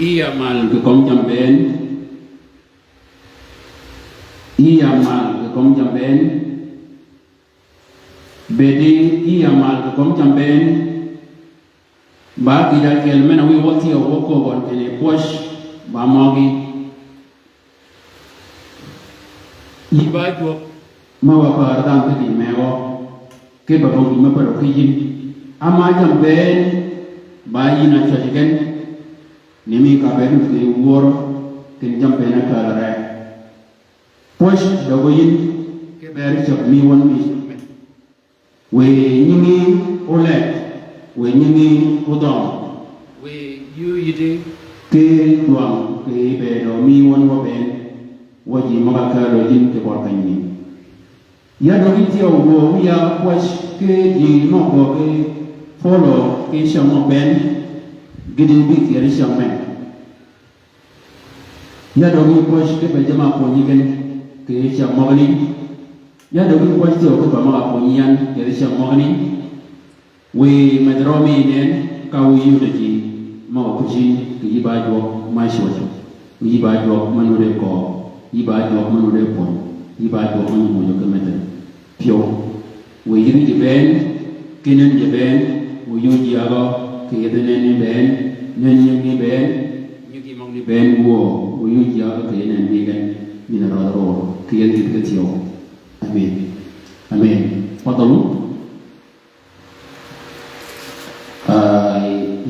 iamal ke kom jamben iamal ke kom jamben bedi iamal ke kom jamben ba kita kel mena wi woti o woko gon ene posh ba magi iba jo mawa pa dam te di mewo ke ba ko ma pa ro kin ama jamben ba yina chajigen nimi ka ben ke woro tin jamben ka ra posh dogoyin ke ber chok mi won mi we nyimi ole we nyimi udon we yu yide ke duang ke be do mi won wo ben wo ji ma ka ro yin ke bor kan ni ya do ki ti o wo ya posh ke ji no ko ke follow ke shamo ben gidi bi ki ri shamen ya do mi posh ke be jama ko ni gen ke shamo ni ya da wi kwai to ko ma ko nyan ya sha mo ni we madromi nen ka wi yu de ji ma ko ji ki ba jo ma shi wa yi ba jo ma no de ko yi ba jo ma no de po yi ba jo ma no jo ke meta pio we yi de ben kenen de ben we yu ji alo ke de ne ben nen ni ben ni ki mong ni ben wo we yu ji alo ke ne ni gan ni na ro ke yen ki ke tio amen amen patalu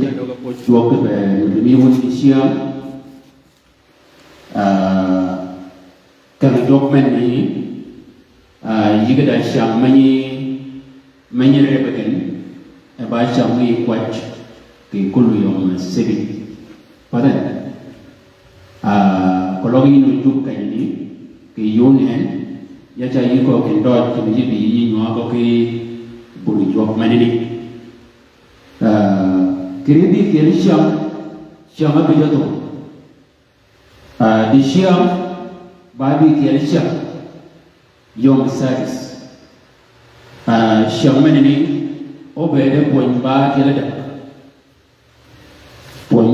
ya do ko chuo ke be mi won ti sia kan dok men ni yi ga da sham mani re be ken e ba sham ni kwach ke kulu yom sebi pada ko lo yi no juk kan ni ke yon en ya cha yi ko ken dot ke ji bi yi no ko ke bulu jok man ni Kiribi kiri siang apa jatuh? Di siang babi kiri siang, yom sadis. Siang mana ni? Obede poin ba kiri dah, poin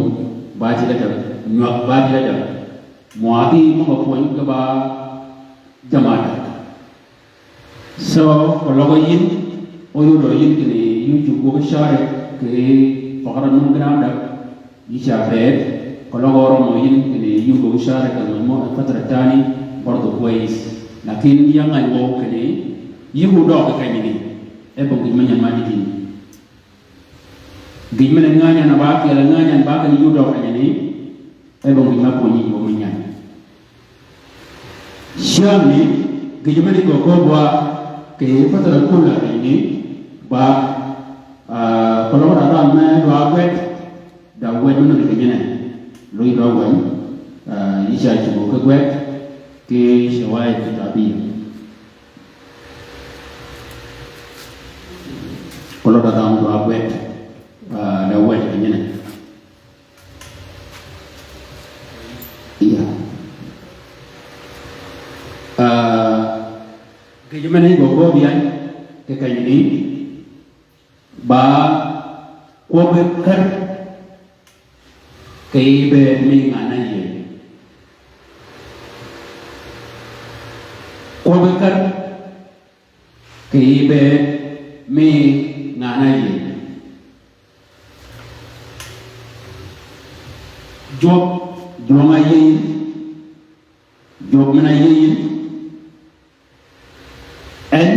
ba kiri dah, nyok ba kiri dah. Muati mau poin ke ba jamaah. So kalau kau yin, oyu doyin kini yu cukup besar ke Pakaran menggeranda di Syafed, kalau orang main kini yugo besar kalau mau fatratani porto kuis, lakin yang ngayo kini yugo dok kayak ini, penggimannya mandi ini, giman nganya nabak, kalau nganya nabak yugo dok kayak ini, penggiman punya penggimannya. Siang ni, giman itu kau buat ke fatrat pula ini, bah kalau ada mana dua wet, dah wet mana ni kena, lui dua wet, isya cuma ke wet, ke syawai kita bi. Kalau ada dua wet, dah wet kena. Iya. Kejaman ni gogo biar kekaya ni. Ba ko be kar kay be mi ngana ye ko be kar kay be mi ngana ye job ma ye job mana ye en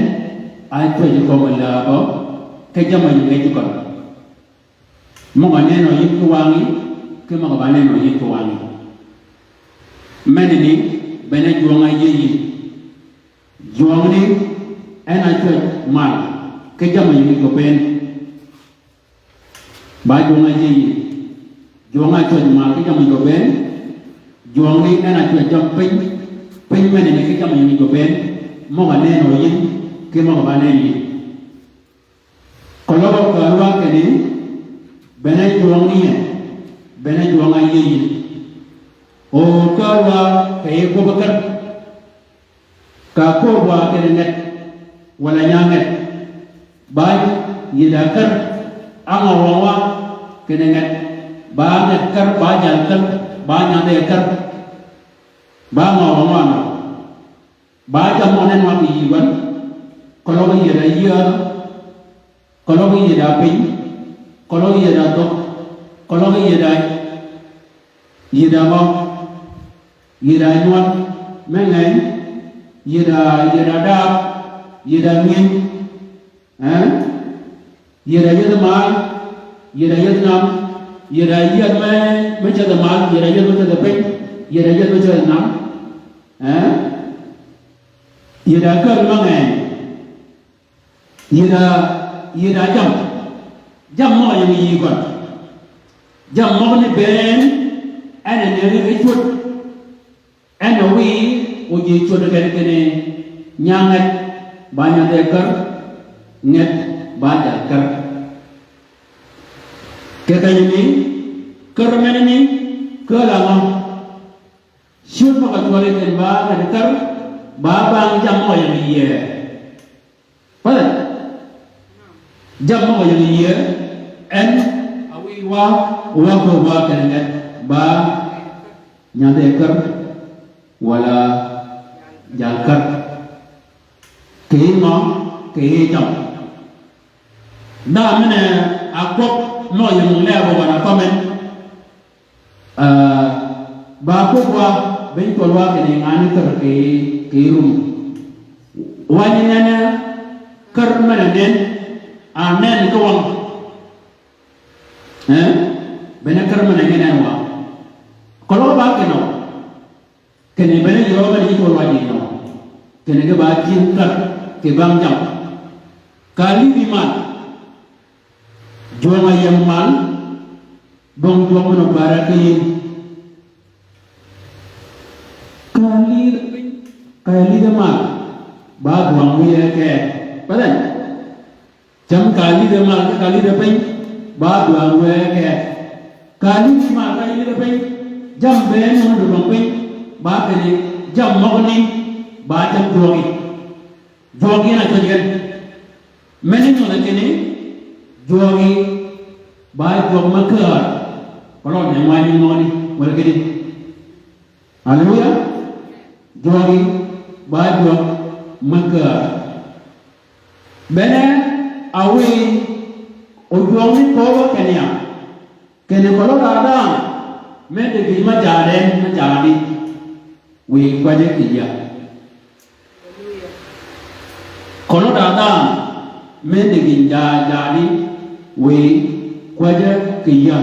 ay ko ko la ba kejama ni ngai tukar mo ga neno yi tuwangi ke mo ga neno yi tuwangi menini bene juanga yi juangni ena chwe mal kejama ni ko ben ba juanga yi juanga chwe mal kejama ni ko ben juangni ena chwe jam pen menini kejama ni ko ben mo ga neno yi ke mo ga neno yi kalau keluar kini, benar juang ni, benar juang aye ni. Oh keluar kaya ko bakar, kako buat kini net, wala nyanget, baik yedakar, angawawa kini net, banyak kar, banyak kar, banyak dekar, bangawawa, banyak mana nak iwan, kalau yedaya kalau ia dah pin, kalau ia dah tok, kalau ia dah mau, ia dah nuan, mengen, ia dah dah, ia dah ngin, ia dah mal, ia dah nam, ia dah macam mal, ia dah macam pin, ia dah macam nam, ia dah ker mengen, ia dah jam mau yang ini kan, jam mau ni ben, ane ni ikut, ane uji ikut kene nyangat banyak dekar, nget banyak dekar, kata ini, kerana ini, kelama, siapa kat wali tenba dekar, babang jam mau yang ini. Pada jam mo yang iya en awi wa ko ba kan ba nyande ker wala jalkar ke mo ke jam da mena akop no yang le ba na komen ba ko wa ben ko wa ke ngani ker ke rum wani nana ker mana nen anen ko wang bena ker mana ngene wa kalau ba ke no kene bena yo ba ni ko wa ni no kene ke ba tin ker ke bang jam kali di man jual ayam mal bong bong no barake kali de mal ba buang wiya ke padan jam kali de mal kali de pen ba buang wiya ke kali di mal kali de pen jam ben no de bang pen ba ke jam mogni ba jam jogi na kajian meni no kene jogi ba jog makar kalau yang wani ngoni wala gede haleluya jogi ba jog makar bene awi ojogi ko kenya kene kalau ada mede gi ma jadi wi kwaje kiya kalau datang mendegin jadi we kwaja kiya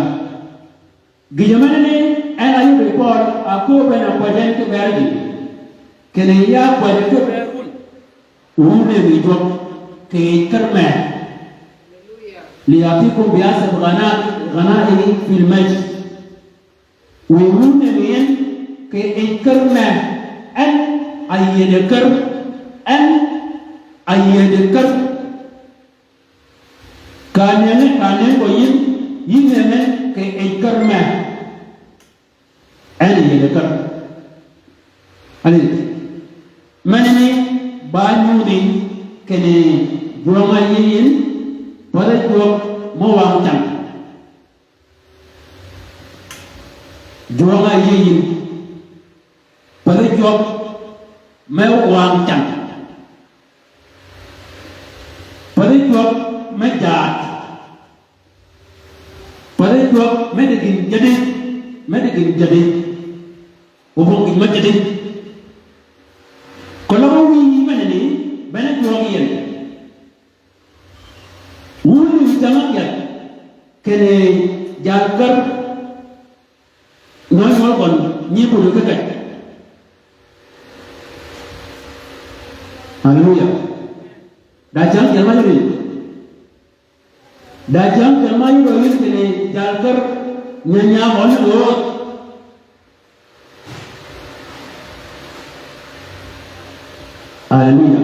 giya mana ni ana yu report aku bena kwaja ke berdi kene ya kwaja ke berkun umne video ke kerme liyafikum biasa gana ini filmaj we umne bien ke kerme an ayyede ker an ayyede ker kane ko yin ne ke ekar me ani ye kar ani manene ba nyudi kene joma yin wala jo mo wang tan joma yin wala jo me wang tan wala jo me jaat pada jawab medegin jadi hubung imat jadi kalau wi mana ni banyak jawab ian ulu jangan ya kene jagar ngol kon nyipu de kek haleluya dajang jangan lagi dajang kemayu bagi kene jalker nyanya on road haleluya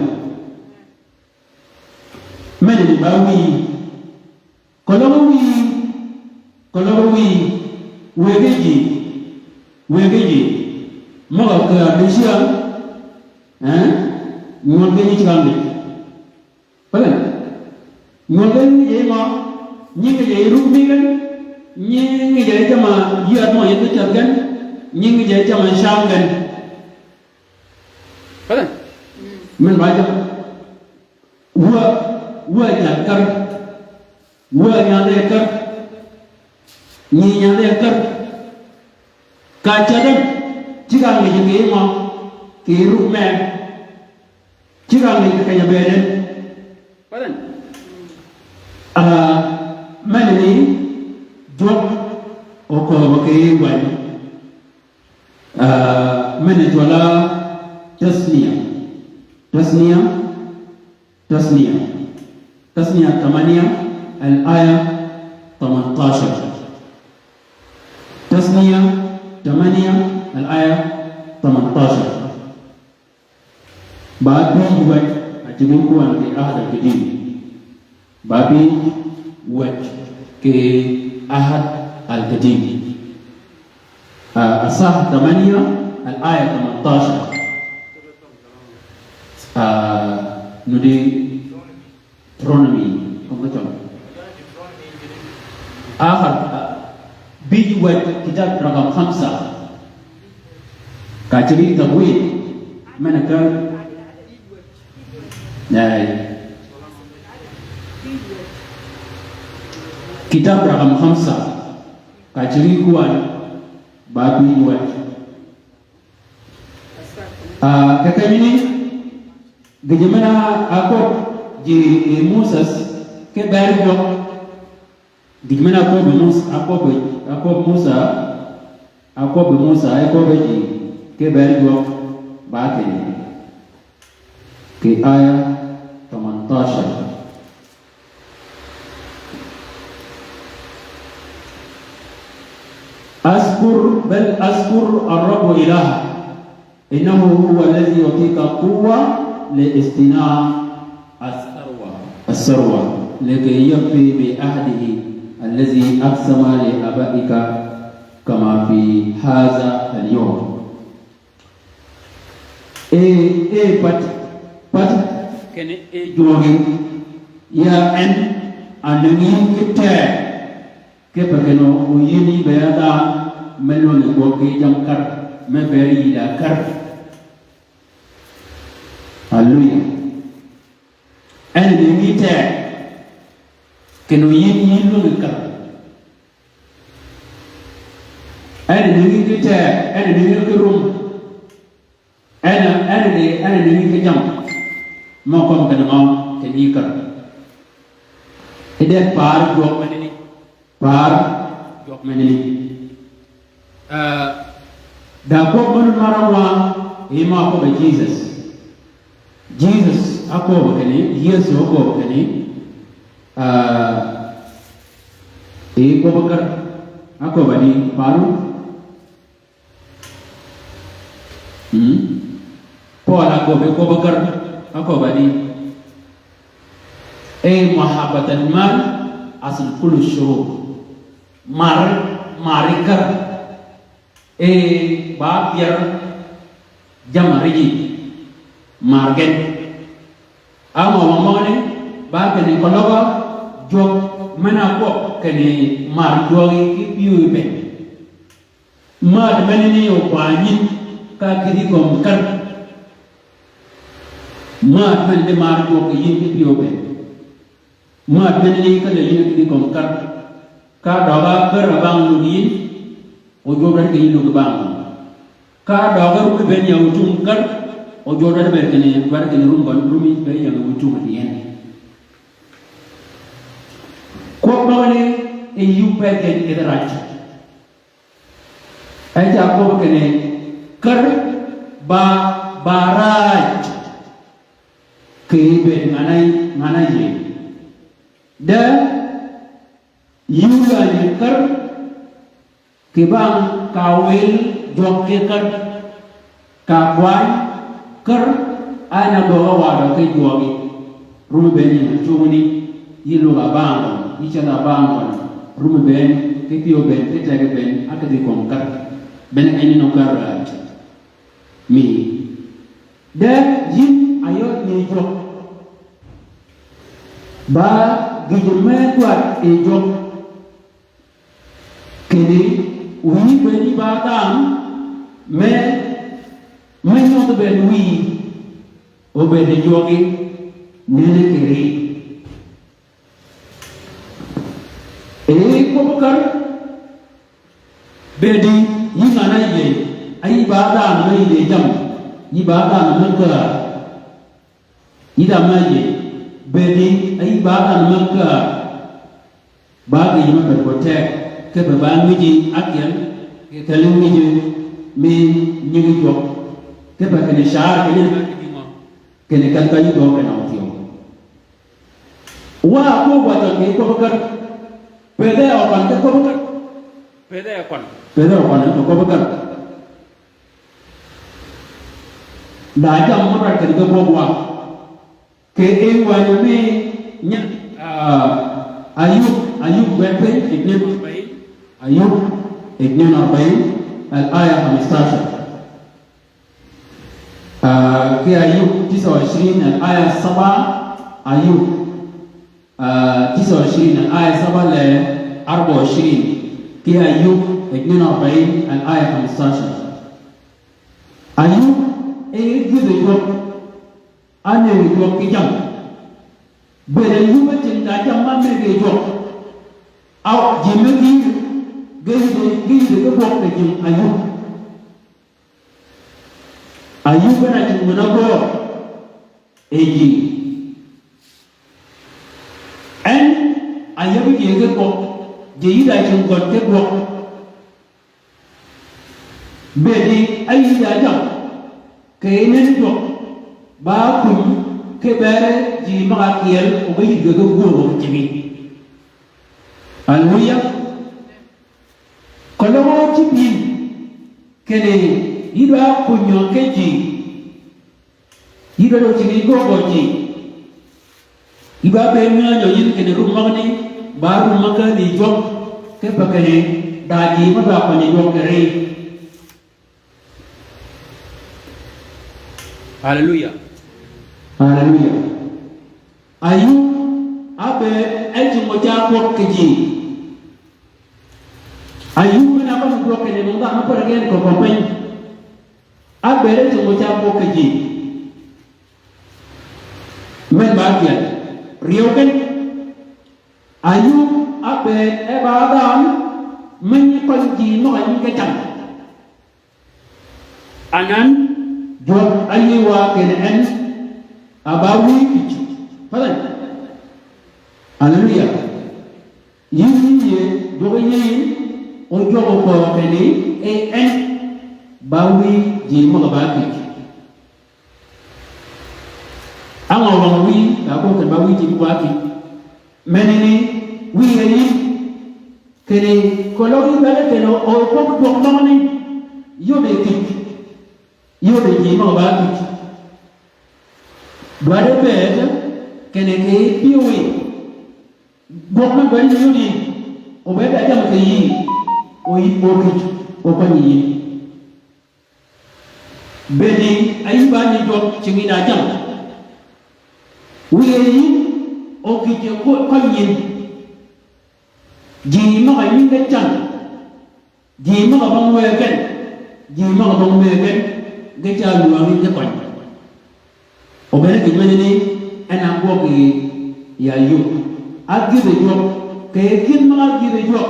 meni bawi kalau wegeji mau ke Malaysia ngolgeni cikande paling ngolgeni je ma nying je rugbi kan nying je jama yat mo yet kan nying je jama sham kan paling men baca wa jakar wa nyade kar nyi nyade kar kacadan cikang je ke ma ke rugme cikang je kaya beden paling manini job oko bake wani mani jola tasniya tamania al-aya 18 tasniya tamania al-aya 18 baat mo buat ajibun kuan ke ahad al-qadim babi waj ke ahad al-qadim asah 8 al-ayat 18 nudi Deuteronomy kung ito آخر بيجي كتاب رقم 5 كاتبين تبويب من كان كتاب رقم 5 كاتبين كوان بابي وات كاكايني جمعنا أكو جي موسى كبارجو جمعنا أكو بموسى أكو بجي كبارجو باكني كآية 18 أذكر الرب إله إنه هو الذي يعطيك قوة لاصطناع الثروة لكي يفي بعهده الذي أقسم لآبائك كما في هذا اليوم. Pat kene jogi ya en anangi kete ke pakeno uyini bayada melone goke jamkar me beri da kar. Hallelujah. En ni te keno yini lo kar. En ni kete en ni ke rum. Ana ni ke jam. Ma kom kana ma ke ni kar. Ide par jok menini. Da ko bon marawa ima ko be Jesus ako kene Yesu ako kene ko bakar ako bani paru Paul ako be ko bakar ako bani mahabbatan mal asal kullu syurub marikar babiar jamariji margen ama mamone ba kene koloba jog mana ko kene mar jogi ki piube mad menini o bani ka kidi ko kar mad menini mar jogi ki piube mad menini ka le kidi ko kar ka doga ker bang luin o jodan ke lu bang ka doga ku ben yaw tum kar o jodan ber kene bar kene rumi ber yaw tum yen ko bale e yupe ken idrach ay ja ko kene kar ba baraj ke be manai ye da yula ni kar kibang kawil jok ke kar kakwai kar ana do wada ke jogi rume beni chumuni yilu abang ichana bang rume ben ke pio ben ke tage ben akadi kom kar ben ani no kar mi de yin ayo ni jok ba gijume kwat e jok kini wi beni batang me nyot ben wi o ben jogi nene kiri ko bakar bedi yingana ye ai batang me de jam yi batang maka ida maye bedi ai batang maka bagi yima berkotek ke babang miji akian ke kalung miji min nyugi jok ke ba kene shar kene kene kan kan do kene otio wa ko wa ta ke ko bakar pede awan ke ko bakar pede awan ko bakar da jam mo ra ke ko wa ke e wa me nya ayub wepe ibn أيوب 42 الآية 15 في أيوب 29 الآية 7 أيوب 29 الآية 7 ل 24 في أيوب 42 الآية 15 أيوب يجب أن يجب كجام بل تنتاج ما مجيجو أو جمعي جيد كبوك كجام أيوب نجم منابو أيجي أن أيوب يجب جيد أجم قد كبوك بل أي داجم كينن جو باكم كبار جي مغاكيل وبيجي جوجو جميل هللويا كلامه جميل كني يبقى كنيو كجي يبقى لو تيجي جوجو جي يبقى بيننا يوين كني روماني بارو مكاني جو كبكني داجي ما باكني جو كري هللويا Hallelujah. Ayu abe eji moja kwa keji. Ayu mena kwa mkwa kene munga hapo again kwa kompeni. Abe eji moja kwa keji. Men bagian. Rioken. Ayu abe eba adam menyi konji no ayu kecam. Anan jod ayu wa kene en. Abawi kichu, fadai. Hallelujah. Yini dogenye ojo ko kene en bawi ji mo ba kichu. Anga bawi ba ko ke bawi ji ba kichu. Menene wi yi kene kolori ba le kene o ko ko mani yo be kichu. Yo be ji mo ba kichu. Dwade bed kene ke piwi bokna bari yuni obeda jam ke yi o yi bokit o pani bedi ay bani jok cimina jam wiyi o kije ko kanyin ji ma ay min tan ji ma ba mo wegen ji ma ba mo wegen ge ta lu ani de kon obere ke menene ana bogi ya yu agibe jo ke kin ma agibe jo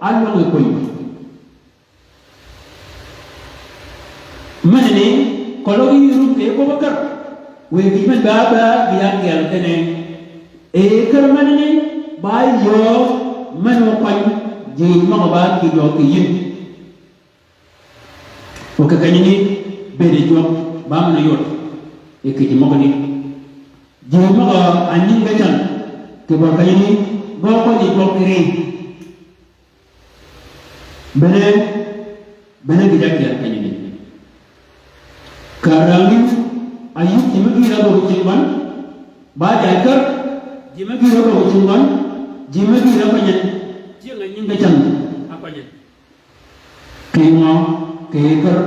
allo nge koy menene kologi ru ke ko bakar we gi men baba biya gel tene e kar menene ba yo meno koy ji ma ba ki jo ke yin o ka kanini bere jo ba mena yot ekiti mogoni jema anyin gajan ke bakayini goko ni kokiri bene gidak ya kanini karangi ayuk jimagi rabo chimban ba jakar jimagi rabo chimban jimagi rabanya jinga anyin gajan apanya kema kekar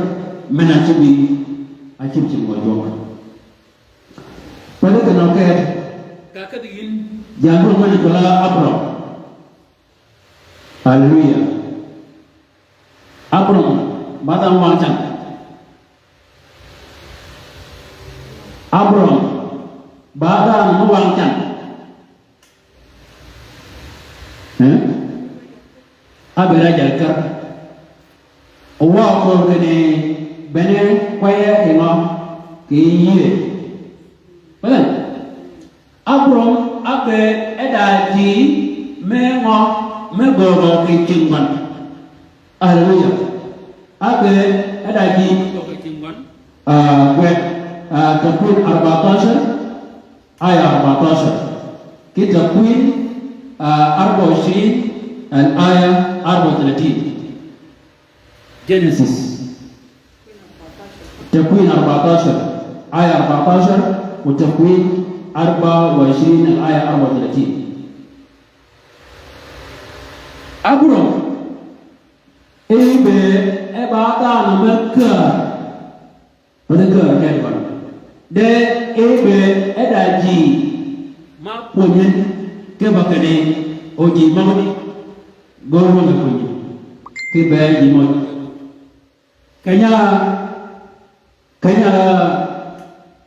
menachibi achim chimbo joka pada kenal ke kakak digin jangan mana kala Abram. Haleluya. Abram badang wangcang. Abram badang wangcang. Abera jalkar. Owa ko kene bene kwaya kengo kiye. Betul? Abram abe edaji mengo megoro kicingwan. Haleluya. Abe edaji kicingwan. Takwin 14 ayat 14. Kita Takwin 24 ayat 34. Genesis. Takwin 14 ayat 14 وتكوين 24 الآية 34. أبرم إبى أبعدا نمكة ونكة كذا ده إبى أداجي ما punya ke bakane oji mamani gorma ngakunyi ke bayi mo kanya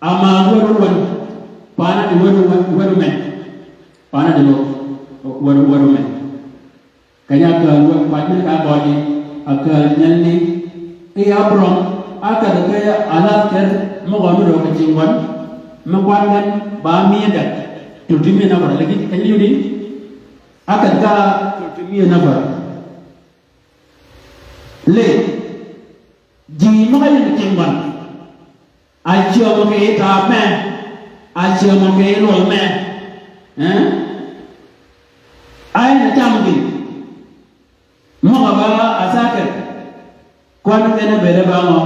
ama waru pana di waru men pana di waru men kanya ka patna ka body akal nyalni Abraham aka da kaya alaskar magwami lokacin wani magwanan ba miya da turtumi na fara lagi kan yuri aka ga turtumi na fara le ji magana da kin wani a ciwo maka yi ta men a ciwo maka yi rol men ai na tamgi magaba a sakar kwanu tena bere bango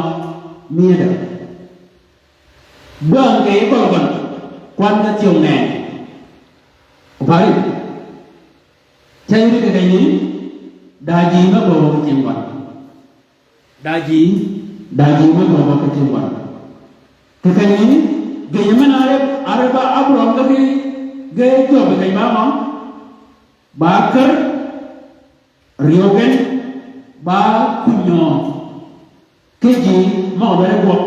mieda bang ke korban kwanu tiong ne bari chayuri ke kayni daji ma bawa ke cimban daji ma bawa ke cimban ke kayni gaya mana are ba Abraham ke gaya to be kay mama bakar riogen ba kunyo keji mau bere buat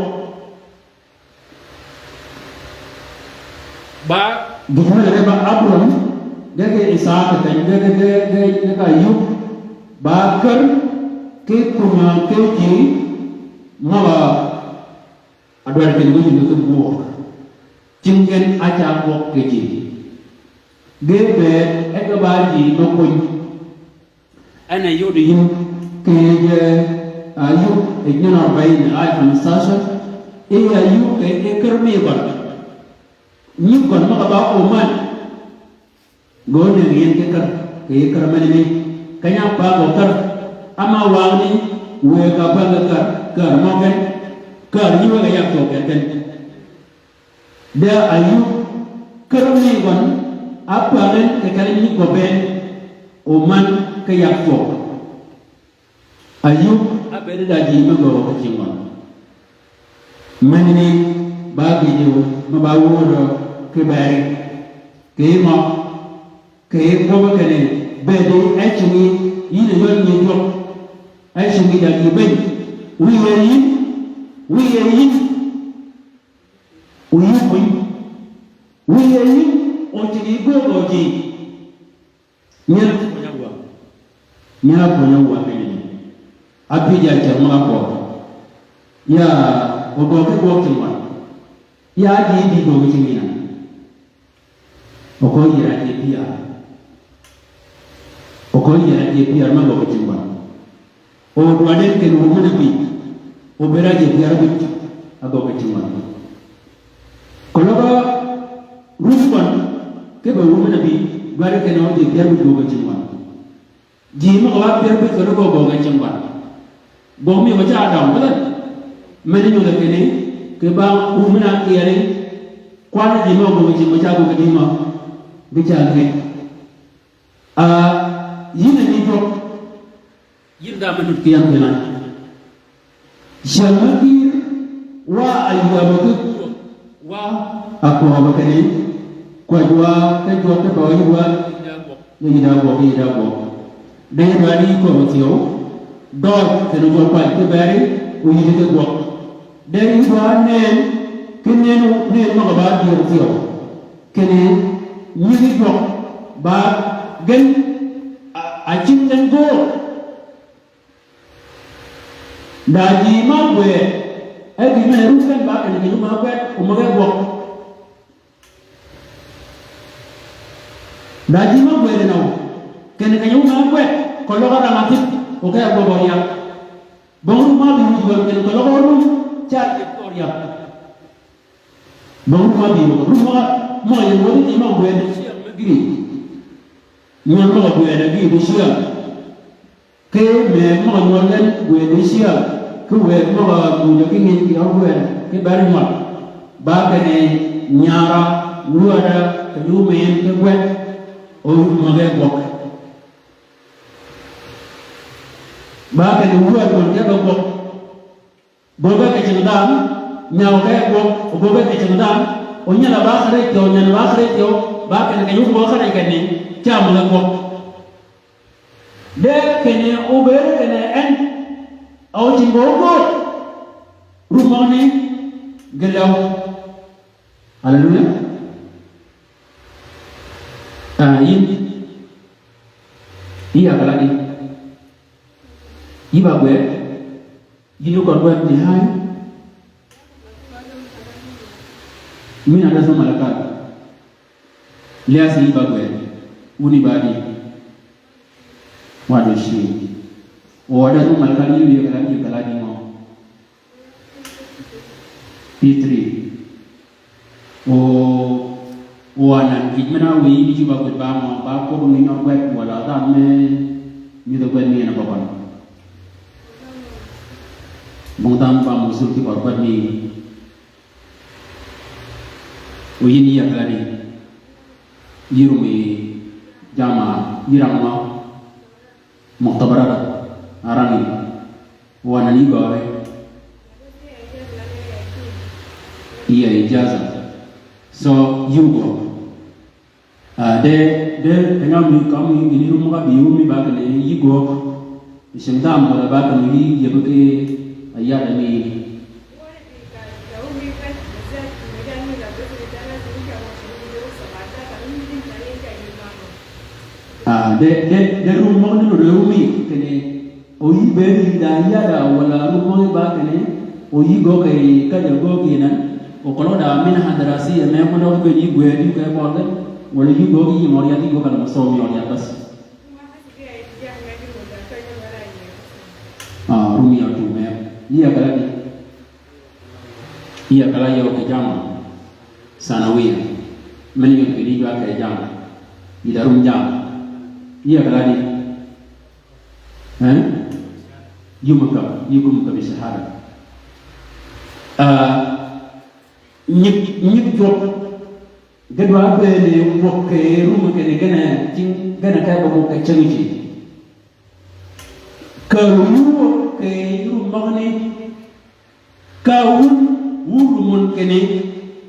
ba gimana dari ba Abraham dari Ishak dari Ayub bakar ke punya keji mawa ada keji itu buat cingen aja buat keji gebe ekabaji nokoi ana yudin keje Ayub 42 آية 15 إيه أيوب كرمي بر نيكون ما كبا أومان غون يين كر مني كنيا با كر أما واني وكبا كر ممكن كر يوا كيا توكن ده أيوب كرمي بر apa len kekali ni koben oman kaya to Ayub abeda daji mago kacimon manini bagi jiwo mabawuro kebari kema kema kene bede achini yine yon ni jo achini daji ben wiyeyin wiyeyin ontini gogoji nyala konyawa kene apija chama ko ya ogo ke ko kimwa ya di go kimina ogo ya di pia ma go kimwa o duane ke no mo bi o beraje pia bi ago kimwa koloba rusban ke ba wo na bi bare ke no di pia bi go kimwa ji ma wa pia bi ko go kimwa Bomi wacha adam bulan meni nyola kene ke ba umna kiyare kwana jima go wacha wacha go kadima bicha ngi yina ni do yinda manut kiyam kena shamaki wa ayyabatu wa akwa bakani kwa dua ke dua ke bawa dua ni da go de bari ko mtiyo dog kenu go pa ke bari uyi de go dari wa nen kenen ne ma ba di tiyo kenen ni go ba gen a cin den go daji ma we e di me ru kan ba kan ni ma we o ma go daji ma we de no ken kan yu ma we ko lo ga ma ti o ga go bo ya bon ma bi ni go ken ko lo go ru cha ti ko ya bon ma bi ru ma ye wo ti ma we de si ma giri ñoo ma bu ene bi bu sia ke me ma ñoo len bu ene sia ku we ma bu de ki ngi ki awu ke bari ma ba ke ne ñaara luara ke lu me ke we o ma ge bok ba ke ne luara ko ke bok bo ba ke ci dam ñaaw ke bok bo ba ke ci dam o ñala ba xare ko ñala ba xare ko ba kan ga yugo khara ga ni ta mu ga ko de kene uber kene en au ti gogo rumone gelaw haleluya yin iya kalani iba gue yinu ko gue ni hai min ada sama malakat lihat si iba gue uni badi waduh shi ada tu malakat ni dia kalani mau P3 wana gimana wi di coba buat bama ba ko ni no web wala da me ni do ben ni na baban mong tam pa musul ki korban ni ni ya kalani yirumi jama yirama muktabarat arani wana ni gawe iya ijazah so yugo de ngam kami ini rumah biumi bagan ini yugo isendam pada bagan ini dia pakai ayat ini de rumah ni rumi kene oi beri daya da wala rumah bagan ini oi go kai kaja go kinan o kalau dah mina hadrasi ya मैं बोला कि ये गुएरी क्या बोलते बोले ये गोगी ये मौर्याती गो कल मसो मौर्या बस रूमी और टू में ये अकला ये ओके जामा सनाविया मैंने ये किरी बात है जामा इधर रूम जामा ये अकला नहीं हैं ये मुका बिशहारा nyip jop gedwa bene wokke rum kene gana ka ba wokke changi ka rum ke rum magne ka mun kene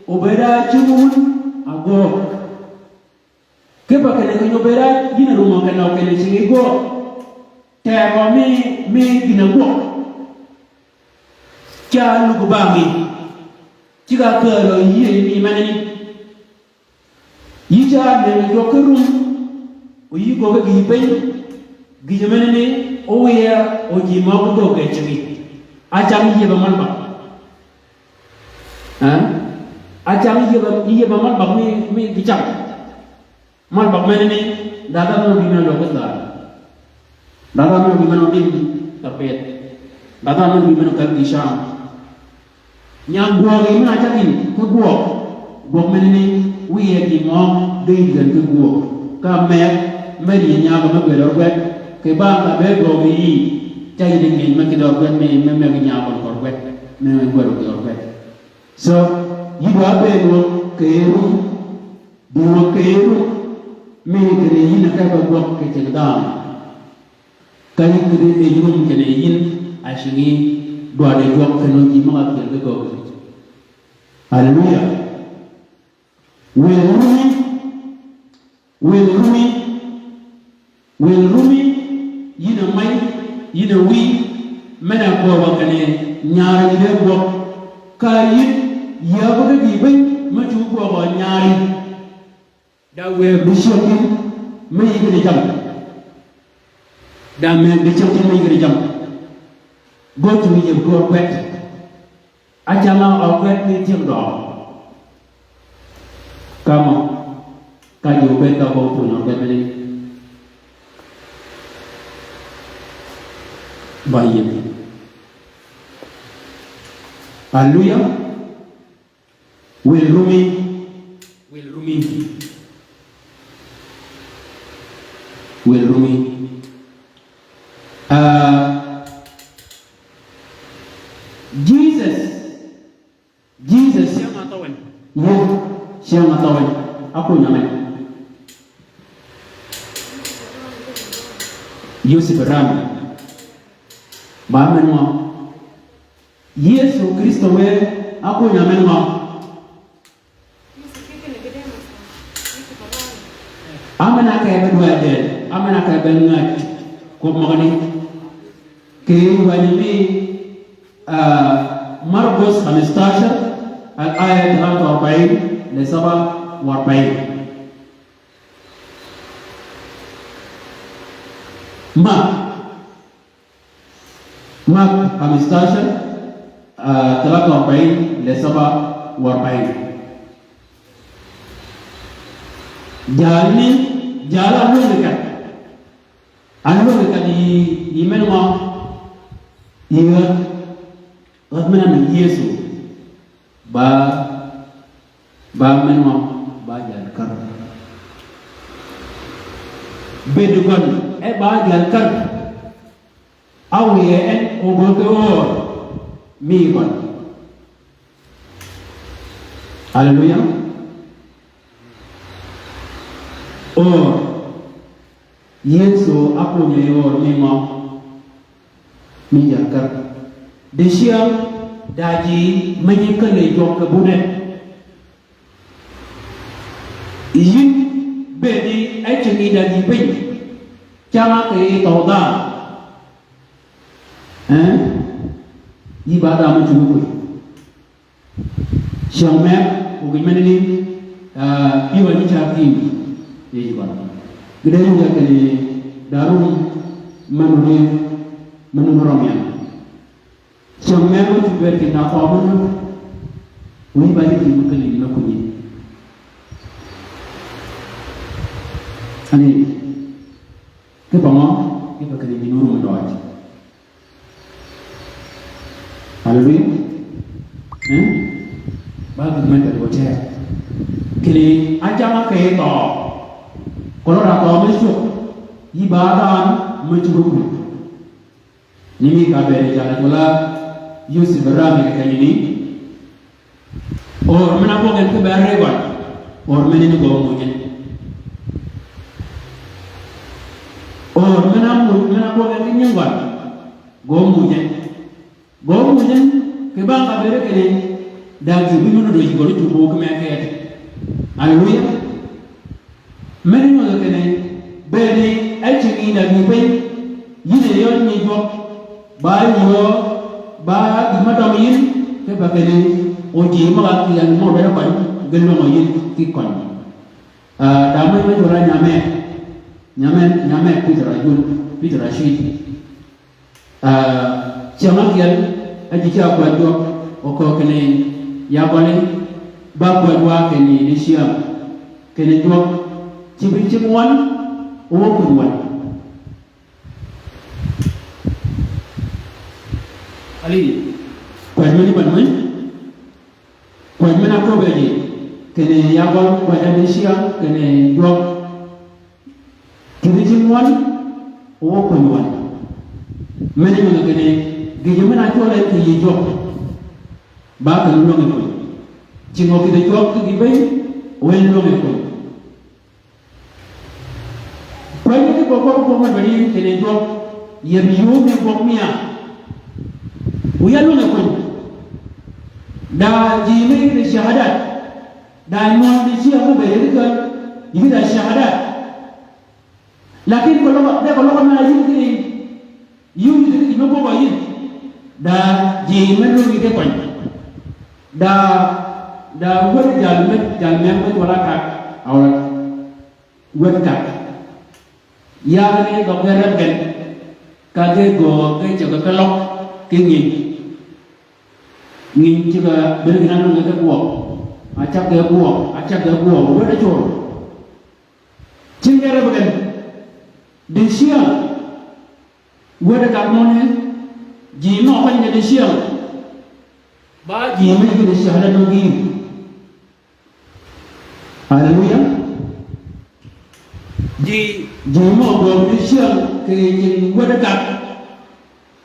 obera chumun ago ke ba kene ko obera yina rum kana kene singi go ta ba me gina go cha lu go ba mi jika kero ye ni manani yija me yokerum o yigo ga gibe gijemenene o ya o ji ma ko do ke chimi ajam ye ba man ba ajam ye ba man ba me gijam man ba menene daga mo bi na lo ko da daga mo bi na din tapet daga mo bi na ka isham nyam gua ni mana cakap ke gua mana ni wiye di mau dengan ke gua kami meri nyam kami berdoa ke bang kami berdoa cai dengan mereka berdoa mereka nyam berdoa mereka berdoa so ibu apa itu keru dua keru mereka ni nak berdoa ke cendam kali kiri ejum kene yin asyingi dua dua kena jimat yang kedua. Haleluya. Will rumi yina mai yina wi mana ko wakane nyari de bo kayin ya baga gibai maju ko wa nyari da we bishokin mai gidi jam da me bishokin mai gidi jam go to your go wet ajama or wet ni jim do kamo kayu beta go to no bebeli bayi haleluya will rumi Jesus siapa tahuan? Ya, siapa tahuan? Aku namanya Yusuf Ram. Bamen mo Yesu Kristo we aku namanya mo amana ka be wade amana ka be ngat ko magani ke wani Marcos 15 الآية 43 ل 47 Mark 15 43 ل 47 jalan lu dekat anu dekat di mana iya Rahman Yesus ba menwa ba jan kar bedugan ba jan kar awiye en ogotor mi gon haleluya Yesus aku nyor mi jan kar de siang daji menyikale jok kebunen yin bedi ai chengi daji pin chama ke toda ibadah mencukupi siang me bagaimana ni iwan cakap ye ibadah gede juga kini darum menurunnya siang me pun juga kita faham wih balik di muka ini nak kunyi ani kebama kita kini minum mendoa haleluya bagi mereka bocah kini aja ke to kalau rata masuk ibadah mencukupi ini kabar jalan pula Yusuf Rami kali ini or menapo kan kabar rewan or menini go mungkin or menapo kan nyangwan go mungkin ke bang kabere kene dagi bi mono do jigoro tubo ko me kete haleluya meni no kene beni achi ni da ni pe yine yon ni go ba yo ba di madam yin ke ba kene o ji ma ki yan mo da ba gel no yin ki kon da mai ma jora nyame pitara jun pitara shi chama kian aji cha kwa jo oko kene ya bale ba kwa wa kene ni siam kene jo chibi chimwan o kunwan ali kwa meni banwen kwa mena ko beji kene ya bal kwa ni siam kene jo chibi chimwan o kunwan meni mo kene gejemana chole ke yijo ba ka lo ngi ko chingo ki de chok ki be wen lo ngi ko kwa ni ko ma bari ke ne jo ye mi yo me ko mia u ya lo ngi ko da ji me de shahadat da no de shi ko be de ka yi da shahadat lakin ko lo na yi ki yu ni ko ba yi da ji men lu de kon da wet jalmen ko wala ka awla wet ka ya ne do gere ben ka ge go ke che ka lok ke ngi ci ga ben gi nanu ga ko a cha ga ko wet cho ci gere ben de sia wet ka mo ne ji no ko ne de sia ba ji me de sia da no gi haleluya ji mo go de sia ke ji wet ka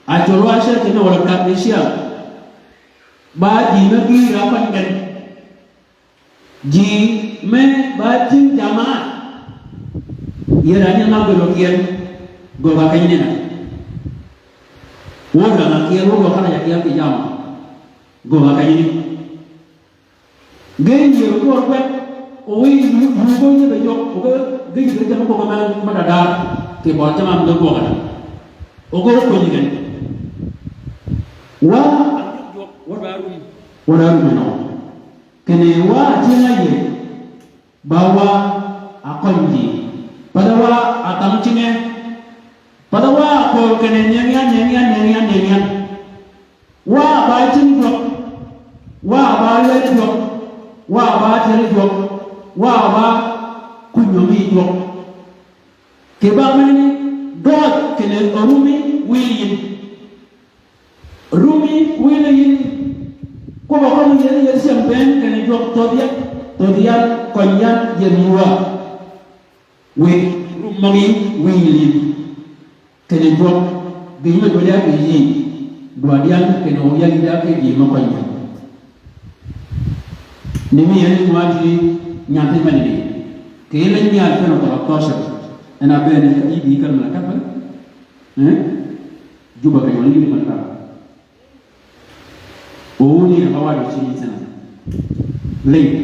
a cho lo sia ke no wala ka de sia ba ji me gi ra pan kan ji me ba tin jama yera ni ma go kian go ba kan ni na wala na kian wo kana ya kian ki jama go ba kan ni gen ye ko kwet o wi mu go ni be yo ko gay the Jamako Madada, the bottom of the water. Ogo Kuligan. What are we know? Can a wa Tina Bawa Akonji, Padawa Atamchine, Padawa for Canadian, Wa by Tin Drop, Wa by Let Drop, Wa by Tele Drop, Wa by Kunyomi Drop. Kebamani, God can a Rumi William Rumi William Kobakan Yelsian Ben can a drop Todial Konyan Yenua with Rumami William can a drop the Yimaki. Guardian can only get the Mokonya. Nimi and Maji Yantimani, Kaling Yan of Tosha, and I bear the become a couple. Juba can only live in a only about the cheese. Late,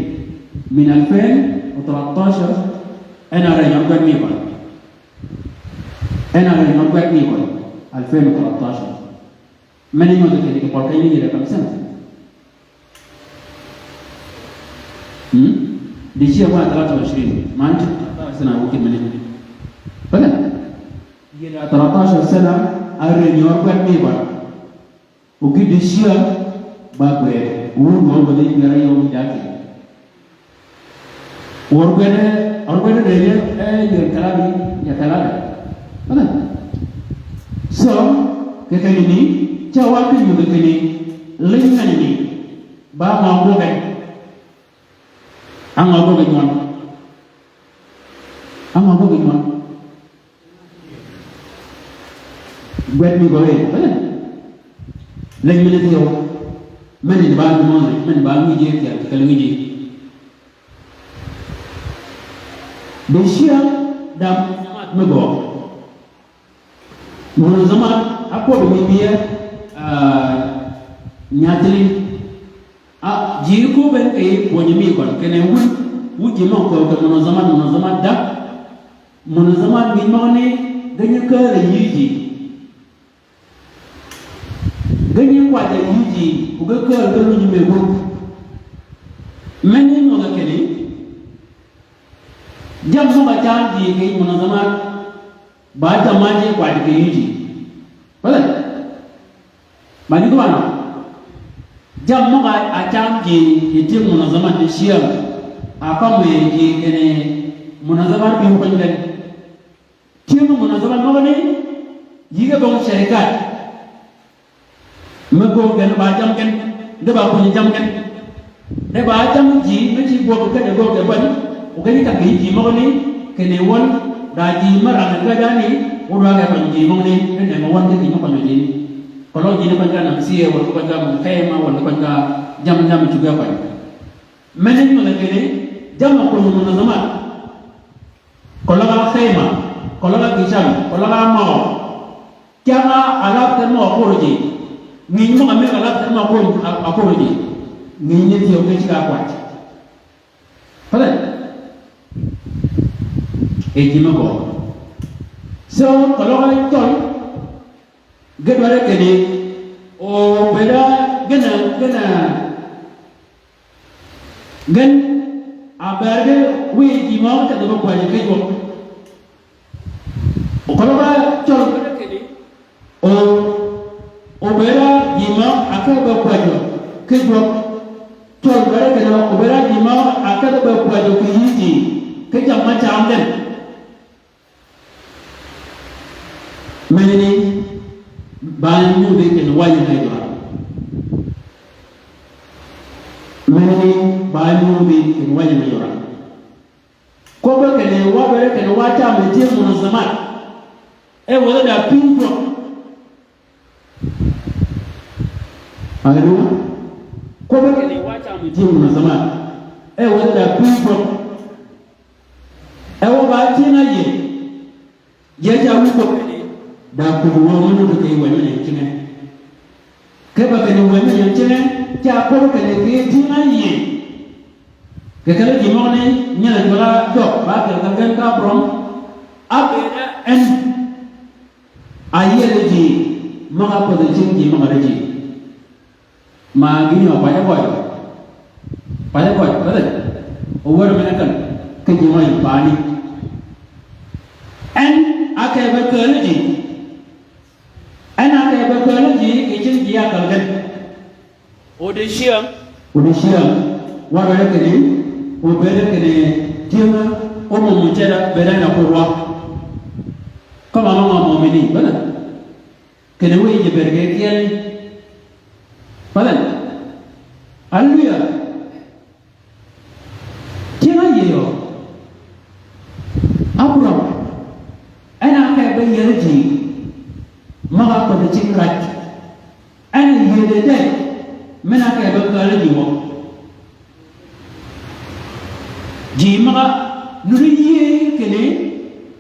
Minalfen, or Tosha, and I am not neighbor. And I am not neighbor. I'll fail for Tosha. Many of the clinical portfolio is concerned. This year, what a lot of machine, Manchester, and I work in many. But then, Taratasha Sena, I read your web neighbor. Okay, this year, but where who know whether you are your jacket. Or whether they are your Kalabi. But then, so, Kakani. Chawaki you the kini, Lincoln, Bama Bogan, I'm a Bogan one. I'm a Bogan one. Let me go ahead. Let me let you. Many bad money, many bad media, Kalamiji. This year, Dam Mago. Monozama, I put me here. Nyatili jiku ben kay wonyami kon kene wuji mo ko monozama da monozama mi mone ganya kare yiji ganya kwada yiji uga kare ko ñu me go meni mo ga kene jam mo ga jandi kay monozama ba ta maji kwada kay yiji wala Mani tu mana? Jam moga acam ki itu munazama di Syria. Apa menjadi kene munazama di bukan dan tiada munazama moga ni jika bang syarikat mego kan bajam kan, deba punya jam kan, deba bajam ji mesti buat kan deba depan, okey tak ji moga ni kene wan daji marang kerja ni, orang akan ji moga ni kene wan ke ji moga ni. Kalau jadi pangkat nasi, walau pangkat mukhaima, walau pangkat jam-jam juga apa. Manajemen lagi ni jam aku munazama. Kalau ada khaima, kalau ada kisah, kalau ada mau, kiama alat termo aku lagi. Ni mau ambil alat termo aku lagi. Ni dia okey cakap kuat. Pada? Ejima ko. So kalau ada tol Gedwara kene o beda gen abarge we di ma ta do ko ni ke ko o ko ba chol beda kene o beda di ma aka ba ko jo ke jo chol beda kene o beda di ma aka ba ko jo ke yiji ke jam ma cham den menini banyu de ken wayu hay do meni banyu de ken wayu hay do ko ba ken wa ba ken wa ta me je mun zaman e wala da pinto haleluya ko ba ken wa ta me je mun zaman e wala da pinto e wa ba ti na ye ja wu ko da ko wo mun do kay wani ne kine ke ba ke wani ne kine ta ko ke ne ke ti na yi Kekele jimone nyala jola dok ba ke kalgan ka prom abeda en ayele ji maga ko de ji maga ji ma gi no pa ya ko kada over menakan ke jimai pani en ake ba kele ji en ake ba kele ji ke jin dia kalgan odishiam wara ke ni o bere kene tiema o mo mutera bere na kurwa kama mama muumini bala kene we je berge kiel bala haleluya tiema yeyo Abraham ana ka be yerji maga ko de cikrat ana yede de mena ka be kala jiwo jimaga nuriye kene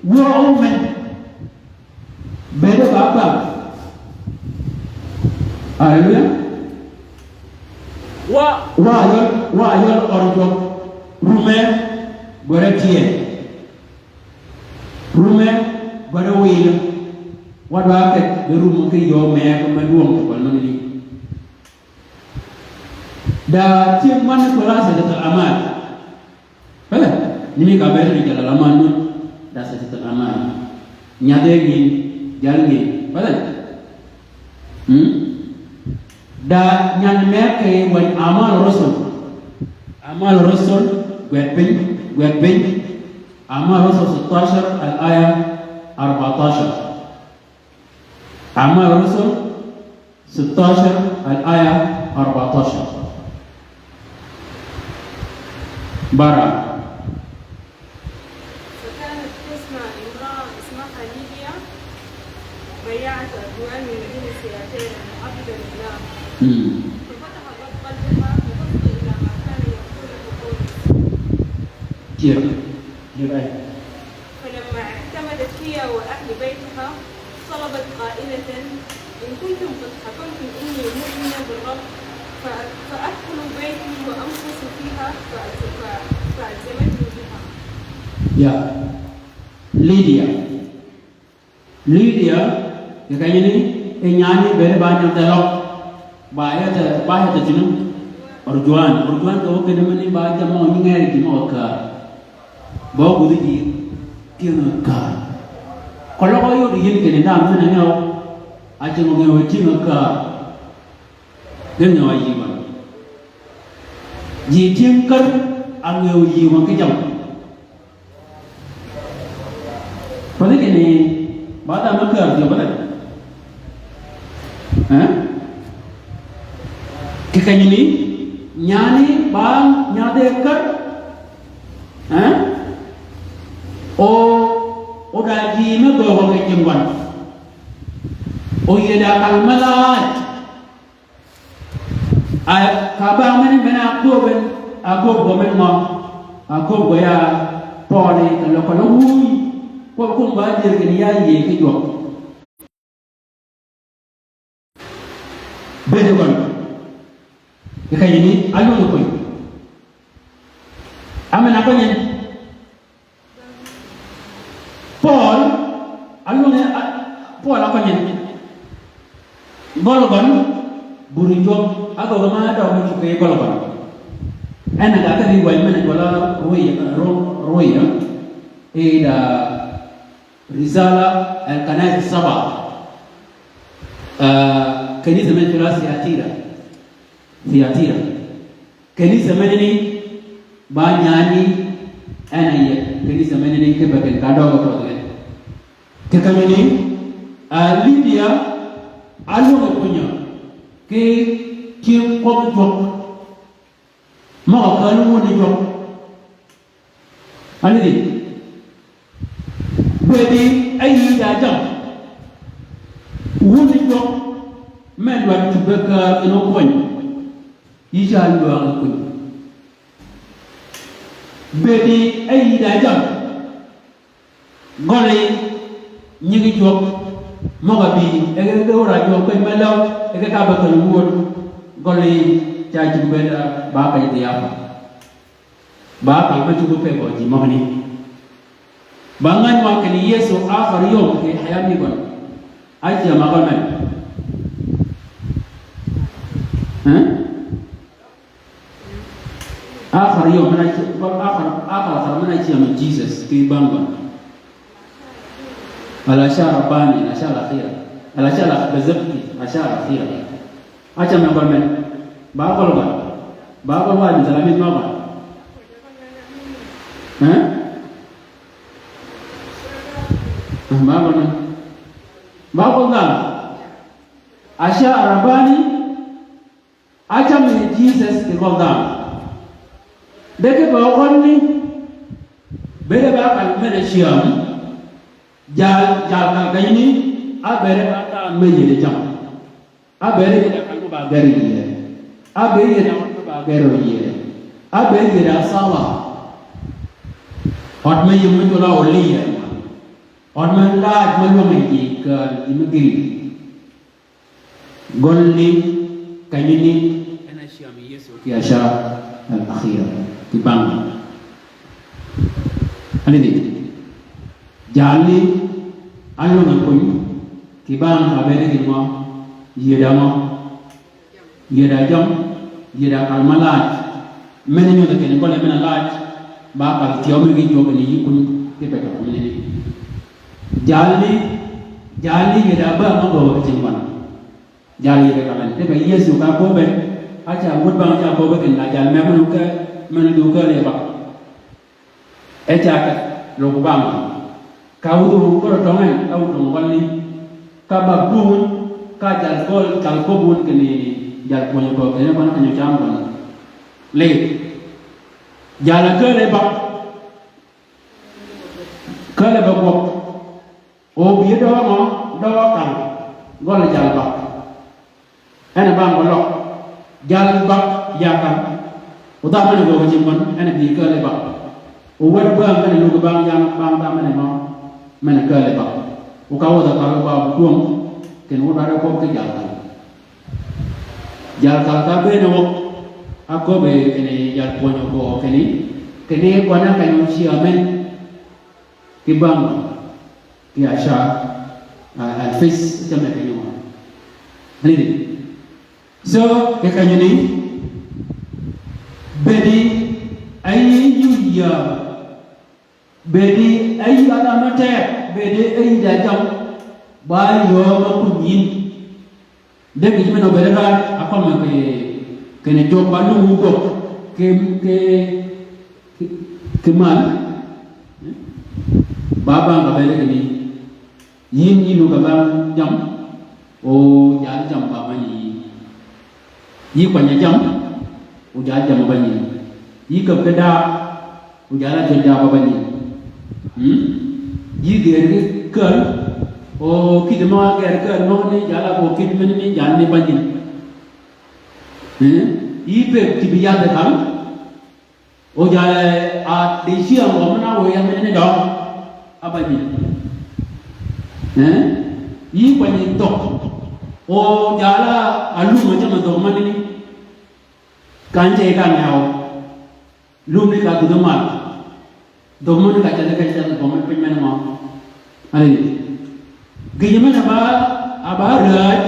wo omen bede baba haleluya wa yor orjo rume gore tie rume gore wila wadwa ke be rumu ke yo me ko maduong ko non ni da tie man ko rasa de amal Pala, nimi kabel ni jalan lama nu dah sejuta amal. Nyade ni jalan ni, pala. Da nyan merke wan amal rasul, guat bin, amal rasul 16 al-ayat 14. Amal rasul 16 al-ayat 14. Bara بيعت أبواب من مدينة سياتين عبد الإسلام ففتح الله قلبها وتفضل إلى ما كان يقوله قوله فلما اعتمدت هي وأهل بيتها طلبت قائلة إن كنتم قد حكمتم إني مؤمنة بالرب فأدخلوا بيتي وأمكث فيها فألزمتني بها. Ya, Lydia, kayaknya ni nyanyi bere banyak telok, bahaya terjunum, orjuan tu kena mani baca mau nyengir di mau ke, bawa budi di, kena ke. Kalau kau yo diin kena dah mana ni awak, aja mau ngewek kena ke, dia nyawa jiwa, jiting kan, angeu jiwa kejam. Pada kini, bada makar dia pada, kekanya ni nyani bang nyade kar, o dah jima bawa kejemban, o ia dah kalmalat, kabang mana bena aku bomen mah, aku goya poli kalau hui. Kau baca ke dia ye ke jawab. Betul. Ikan ini alu tu koi. Aman apa ni? Paul alu ni Paul apa ni? Bolgon burinjom agak lama ada orang suka bolgon. Anak kata di buat mana bola roi ya. Ida رسالة القناة السبع كنيسة من ثلاث ثياتيرا كنيسة منني بانياني أنا كنيسة منني كبكن كادو كبكن ككمني ليديا ألو كبنيا كيم قوم جوك ما كانوا نجوك أني Wedi ayi jam wudi jok men wa tubeka ino koñ yija lu ang koñ bedi ayi jam gole ñi ngi jok moga bi ege wara jok koy melaw ege ka bakal wod gole ci benda ba kay diafa ba ka ma tu pe ko ji ma ni bangan wa ke yesu akhir yom ke hayami kon aja ma kon men akhir yom mana akhir mana ci am Jesus ke bangon ala shara bani ala shara khira ala shara bazabti ala shara khira aja ma kon men ba ko ba ni salamin ma ba Bago Asha Arabani acha me Jesus ke goda deke ba onni bere ba kal mena shiam jal ka gayni a bere ba ta me yele jam a bere ke kan ba gari ye a bere ye ba garo ye a bere ye da sala hot me yum to la oli ye hot me la me lo me ki ka imagiri golli kanyini ana shiam yesu ki asha al-akhira ki bang ani di jali ayo ngakoi ki bang ka bere ki mo yeda jam yeda kalmalat men ñu de ken ko le men laaj ba ka tiyo mi gi jobe ni yikun ki be ko ni jali yeda ba ma go ci man jali be kamen te be yesu ka ko be acha wut bang cha ko be ken la jal me men du ka le ba echa ka lo ko bang ka wudu ko to ngai ka wudu wali ka ba bu ka jal ko bun ke ni jal ko ko ke ba na ñu cham ko le jala ke le ba ko o bi do kan gol jal ba ana bang ko lo jal ba ya kan udah mana gua kecil pun, enak di kerja lepak. Uwet bang mana lu bang yang bang tak mana kerja lepak. Ukau dah kalau bawa tuang, kena ada kau kejalan. Jalan tapi nak aku be kene jalan punya kau kene kau nak kena siamen kibang biasa face macam ni kena. Ini so kekanya ni bedi ayyuya bedi ay alamate bedi ay dajam ba yo ma kunyin de bi meno berega akon ma kene job balu go ke mal baba nga berega ni yin yinu ka ba jam o ya jam ba mani yi kwanya jam uja jam bani yi ka beda uja la jam bani yi gere kan o kidma gere kan no ni jala ko kidmen ni janne bani yi pe tibiya da kan o jala a desia mo na wo ya ne do abani yi kwani to o jala alu mo jama do mani kanje kan yao lumi ka gudumal domun ka jada domun penmen ma ali giyama na ba abarat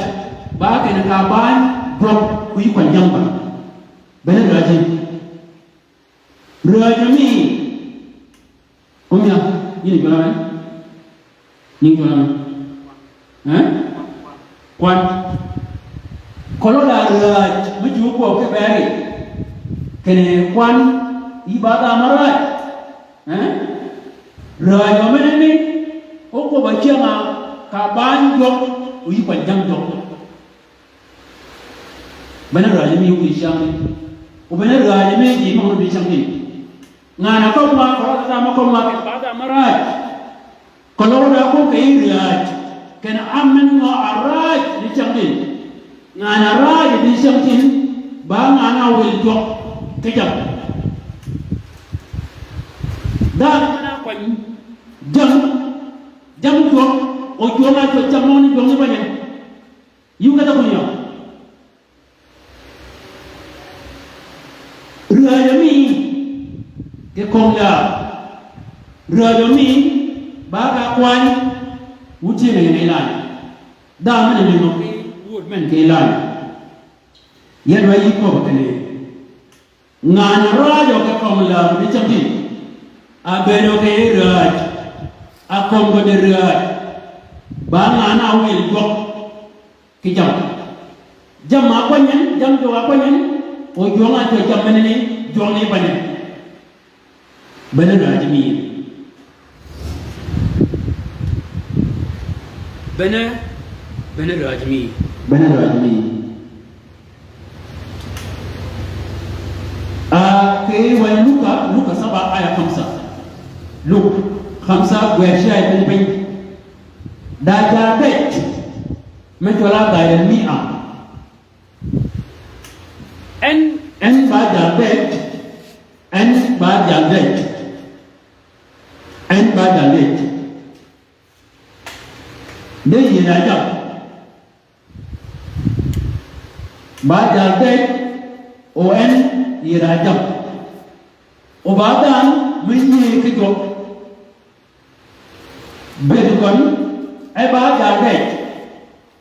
ba ken ka ban drop kuyi panjang ba bene rajami umya ini golaman kwan kalau dah raj maju ko ke bari kene kwan ibadah marat raj mana ni o ko baca ma ka ban jok ui panjang jok benar raj mi ui syang ni o benar raj mi ji ma ui syang ni ngana ko ma kalau sama ko ma ke ibadah marat kalau dah ko ke raj kena amen nga araj di syang ni ngana raj di syang ni ba ngana wil jok kejap dah mana kwan jam jok o jona to jamoni jong ni banyak yu kata punya rayami ke komla rodomi baga kwani wuti ne lan da mana ne no wud men ke lan yan wa yi ko ba ne ngana rajo ke komla ni champi abeno ke raj akombo de raj ba ngana wel dok ki jam ma ko nyen jam do ko nyen o jonga to jam ne jongi bane bane rajmi bane rajmi ke wa luka 7 ayat 5 luk 5 verse ayat 5 daja bet menjola gaya mi'a en baja bet de yina jam baja bet o en yira jam o badan menyi ke jo bet kon e baja bet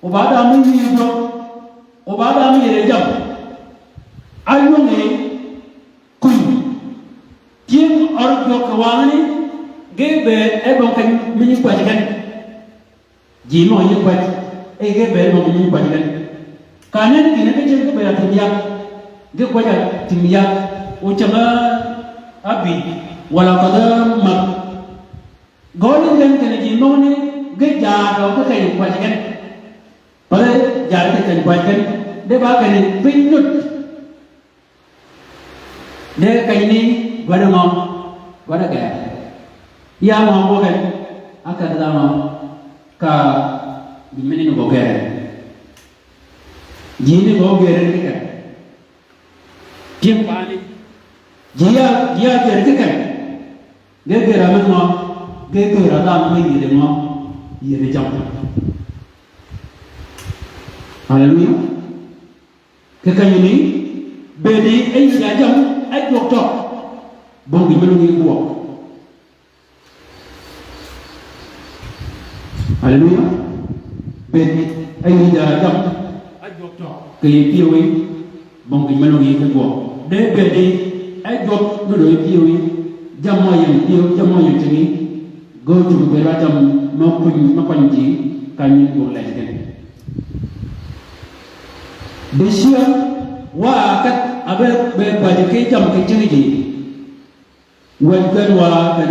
o badan menyi jo o badan yira jam ayunge kun kim orjo kawani gebe ebon kan mini kwajikan jimo yi kwaj e gebe ebon mini kwajikan kanen kine ke je gebe atiya ge kwaja timiya o chama abi wala qadam ma golin len kan jimo ni ge ja do ka kai kwajikan pare ja ke kan kwajikan de ba kan pinnut de kayni wada ngom wada ga ya mo ko kan aka da mo ka dimene no gere jini go gere ni ka tim pani jiya gere ni ka de gere ma mo ge gere da mo ni de mo yere jam haleluya ke kayni bedi ay jam ay doctor bon gi melu ngi ko haleluya ben ay jam ay doctor ke piwi bon gi melu ngi ko de bedi ay doc no do piwi jam moyen tini go to be jam ma panji kanyi go la den de sia wa kat abe be baje ke jam ke jingi wen kan wa kan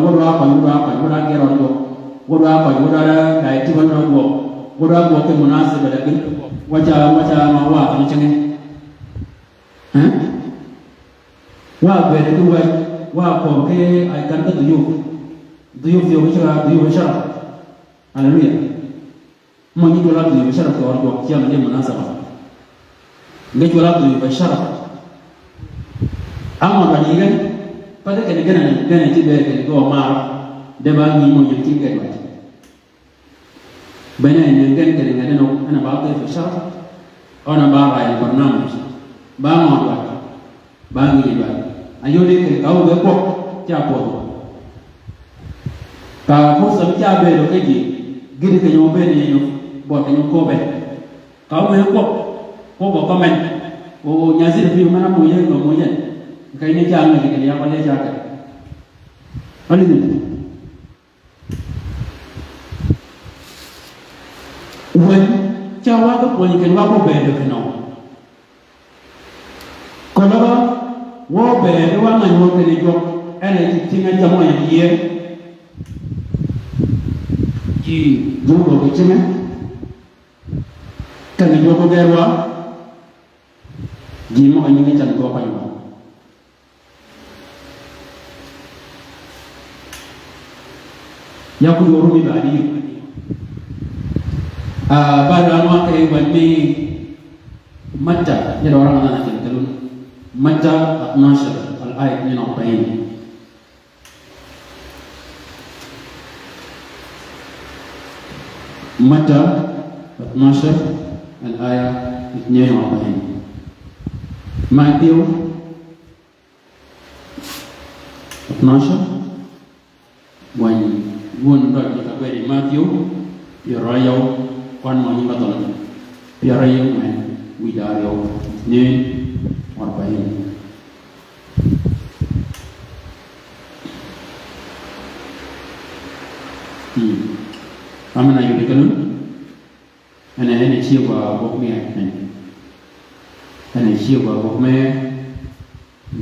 wala gero do wala kai ti wala go ke munasaba da bin waja ma wa kan jingi wa be de wa ko ke ai kan da duyu yo shara haleluya mo ni do la duyu shara ko wa ko kiam de munasaba ngejo la duyu shara amma bani gan pada kena ti be ke go mar de ba ni mo yiti ke wa bana ni gan no ana ba ke shara ona ba ba ya barnamij ba mo ba ngi ba ayo de ke ka be ko cha ko ka ko sa cha be do ke ji gidi ke yo be ni yo bo ke yo ko be ka be ko bo comment o nyazir fi mana mo yen no mo yen kai ne ja ngi ke ya ko le ja ka ani ni wen cha wa ko ko ni ke wa ko be do ke no ko lo wo be do wa ngai wo ke ni jo ene ti nga ja mo yen ye ji jo ko ke chime kan ni jo ko ge wa ji mo ni ngi chan ko pa yo ya ku yo ru mi ba di ba da ma ke wani mata ya da orang anak kita lu mata nasr al ayat ni nak pain mata nasr al ayat 42 Matthew 12 when one dot the very Matthew Pirayo one morning battle Pirayo man Widario name or by him. Amana yu dikalun ana ene chiwa bokme ana chiwa bokme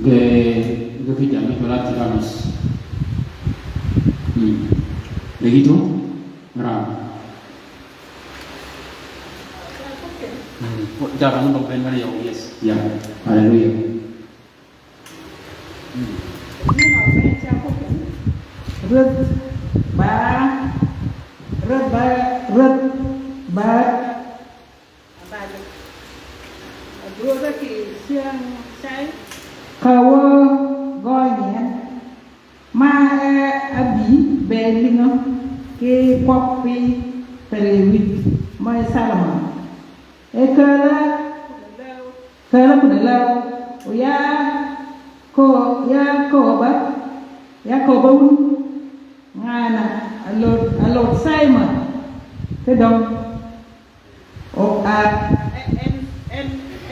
ge kita mitola tiramis begitu ram jangan bokmen mana ya yes ya haleluya rất ba đưa ra kỳ xương trái khâu gọi nhẹ ma abi bè linh cái copy telewit mai salama ekala kuna lao ya ko ba ngana alot Simon thế đâu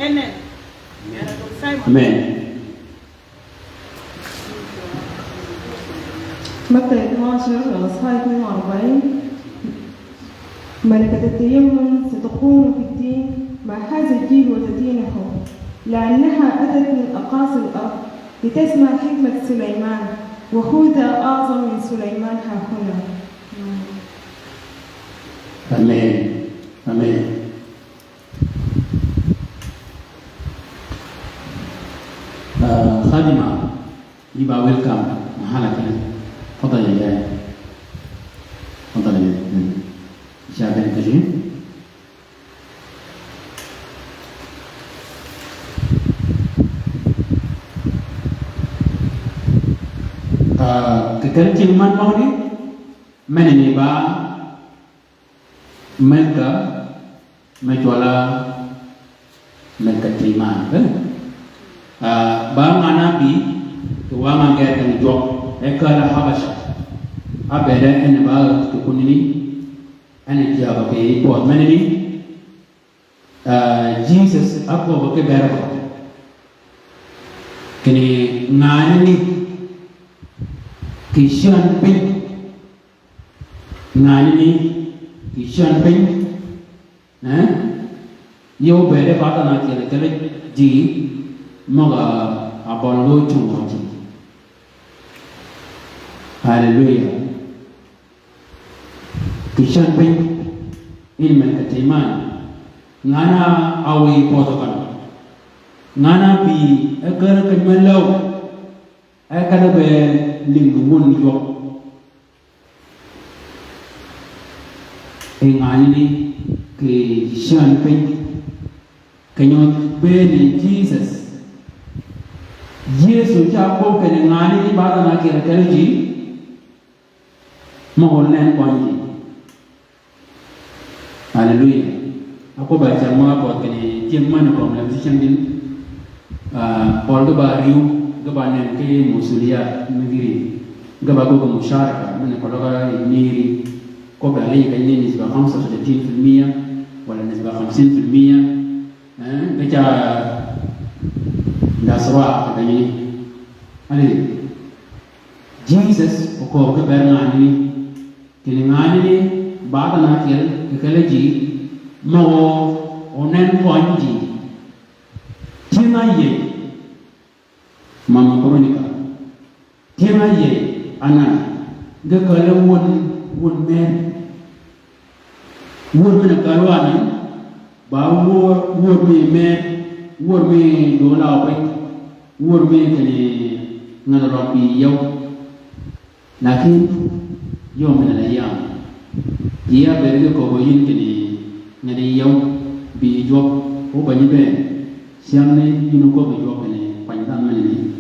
n amen متى 12 أصحاب 42 ملكة التيمم ستقوم في الدين مع هذا الجيل وتدينه لأنها أتت من أقاصي الأرض لتسمع حكمة سليمان وخوذة أعظم من سليمان ها هنا. amen amen خادمة يبقى ويلكم محلة كده تفضل يا جاي تفضل يا شاهدين تجي kekenciman mau ni mana ni ba mereka menjual mereka terima ba mana bi tuwa mangga tang jok ekala habasha abeda en ba tukunini ane jaba ke pot mana ni Jesus apa ke berapa kini ngani ni Kishan pin ngani ni kishan pin yo bere bata na kele ji maga abongo chungoji hallelujah kishan pin ilmen katiman ngana awi potokan ngana bi agar kemelau agar be lingkungan yo engani ke champagne kenyot beni Jesus Yesu chapo ke ngani bada na ke kelji mohon kwanji haleluya aku baca mau apa ke tiang ko na bisang din Paul do bariu gabanan ke musulia negeri gabago ko musharaka mana kologa niri ko bali kan ni nisba 35% wala nisba 50% baca dasra kan ni ali Jesus ko ke berngani ni ngani baada na keleji mo onen pointi tina ye mama Veronica tema ye ana ga kala won men won men kalwana ba wor me do la pe wor me kene ngana ropi yow lakin yo men la yam dia berge ko yin kene ngani yow bi job o bani be siang ne yinu ko bi job ne panjang ne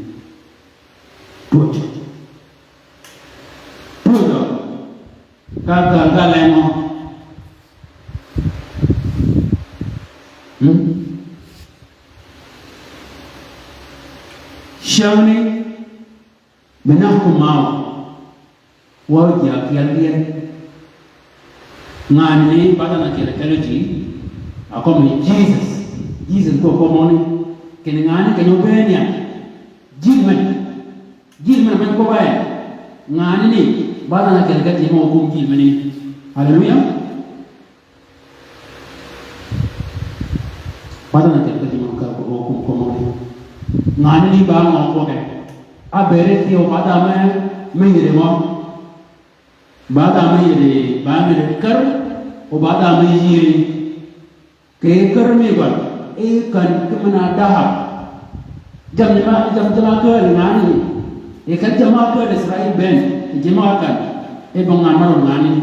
put ka lemo siang ne ben kumao wa ya kialien ngani pada na theology ako mi Jesus ko komoni keningani kenyobenia jilman man ko bae ngani ni pada na theology mo kum jilmani haleluya pada na theology mo ka ko kum komoni ngani ni ba mo ko ke abere tio pada me yere mo pada me yere ba me kar o pada me yere ke kar me ba e kan kemana dahab jam jama ke ngani e kan jama ke Israel ben jama kan e bangan maro ngani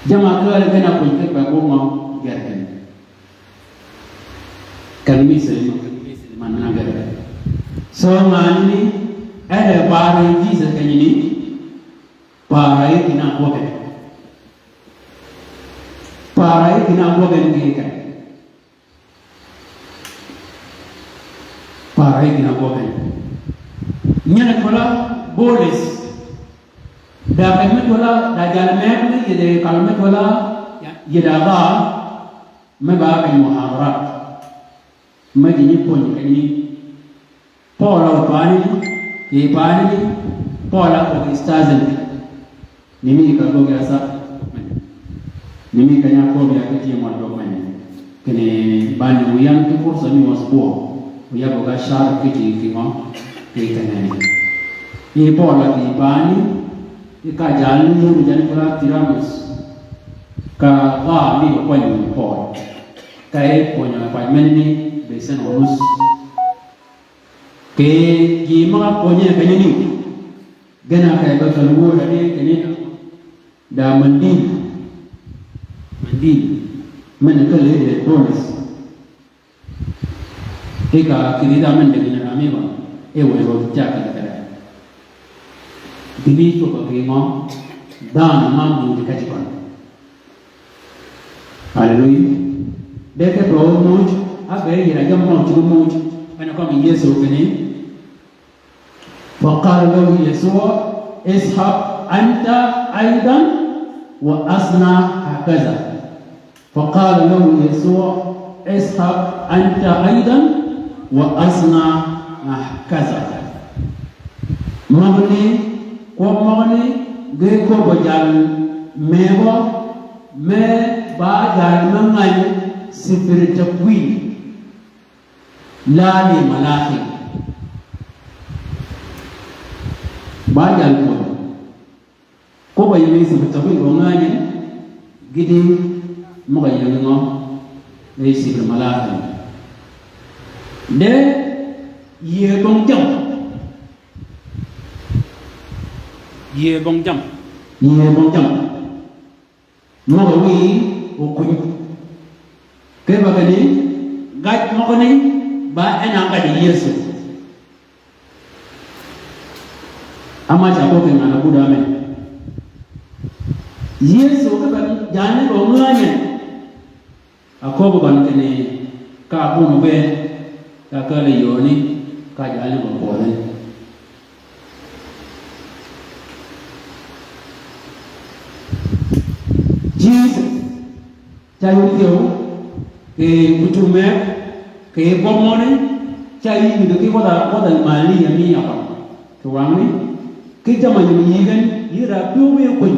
jama ke gana ko ke ba ko mo gerken kan mi se mana gerken so ngani ada pare Jesus kanyini pare kina boke ngi kan pare kina boke nyana kola boles da kami kola da jalme yede kalme kola yeda ba me ba kan muhadara me ni pon kani Paula upani Paula kwa istazen nimi ikagoga sa nimi kanya ko ya kiti mo domain kene bani uyang ke fursa mi wasbo uyago ga shar kiti kimo ke kanani e Paula ki bani ka jalni mu jan kula tiramus ka ga mi ko ni Paul kai ko nya pa menni besen onus ke gima punya kanyini gana kaya betul gua tadi kini dah mandi mana kali dia bonus eka kini dah mandi dengan kami bang ewe jaga kita ini tu bagaimana dan mampu dikajikan haleluya deke bro muj abe ira jamon cukup muj ana kami Yesus kini فقال له يسوع اذهب أنت أيضا وأصنع هكذا فقال له يسوع اذهب أنت أيضا وأصنع هكذا مغني ومغني غيكو بجال ميغو مي باجال مغني سفر تكوين لا لملاخي bajal ko bayimi se tawi ngani gidi mo bayimi ngo ne sibir malaka de ye bong jam mo wi o kun ke bagani gaj mo ko ni ba ena ngadi Yesu ama chako ke ngana buda me Yesu ke ban jane ko nganya akobo ban kene ka bu no be ka ka le yoni ka jane ko pole Jesus chayu tio ke butume ke bomone chayu ndio ke wada mali ya mi apa tuwangi kita menyembunyikan ira piume kun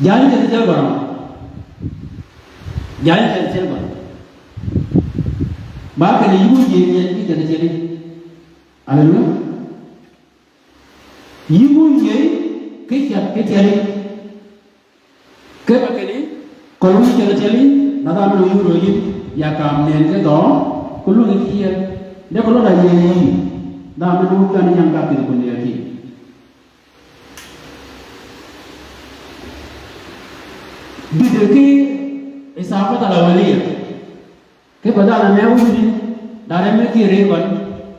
jangan jadi barang bahkan ibu yang kita jadi alhamdulillah ibu ye kita kebakani kalau kita jadi nada melu rogi ya kamnen ke do kulu ikiya dia kalau dah ye dah menemukan yang kafir pun dia ki. Bideki isafa talawaliya. Ke badala me wudi dare me ki rewan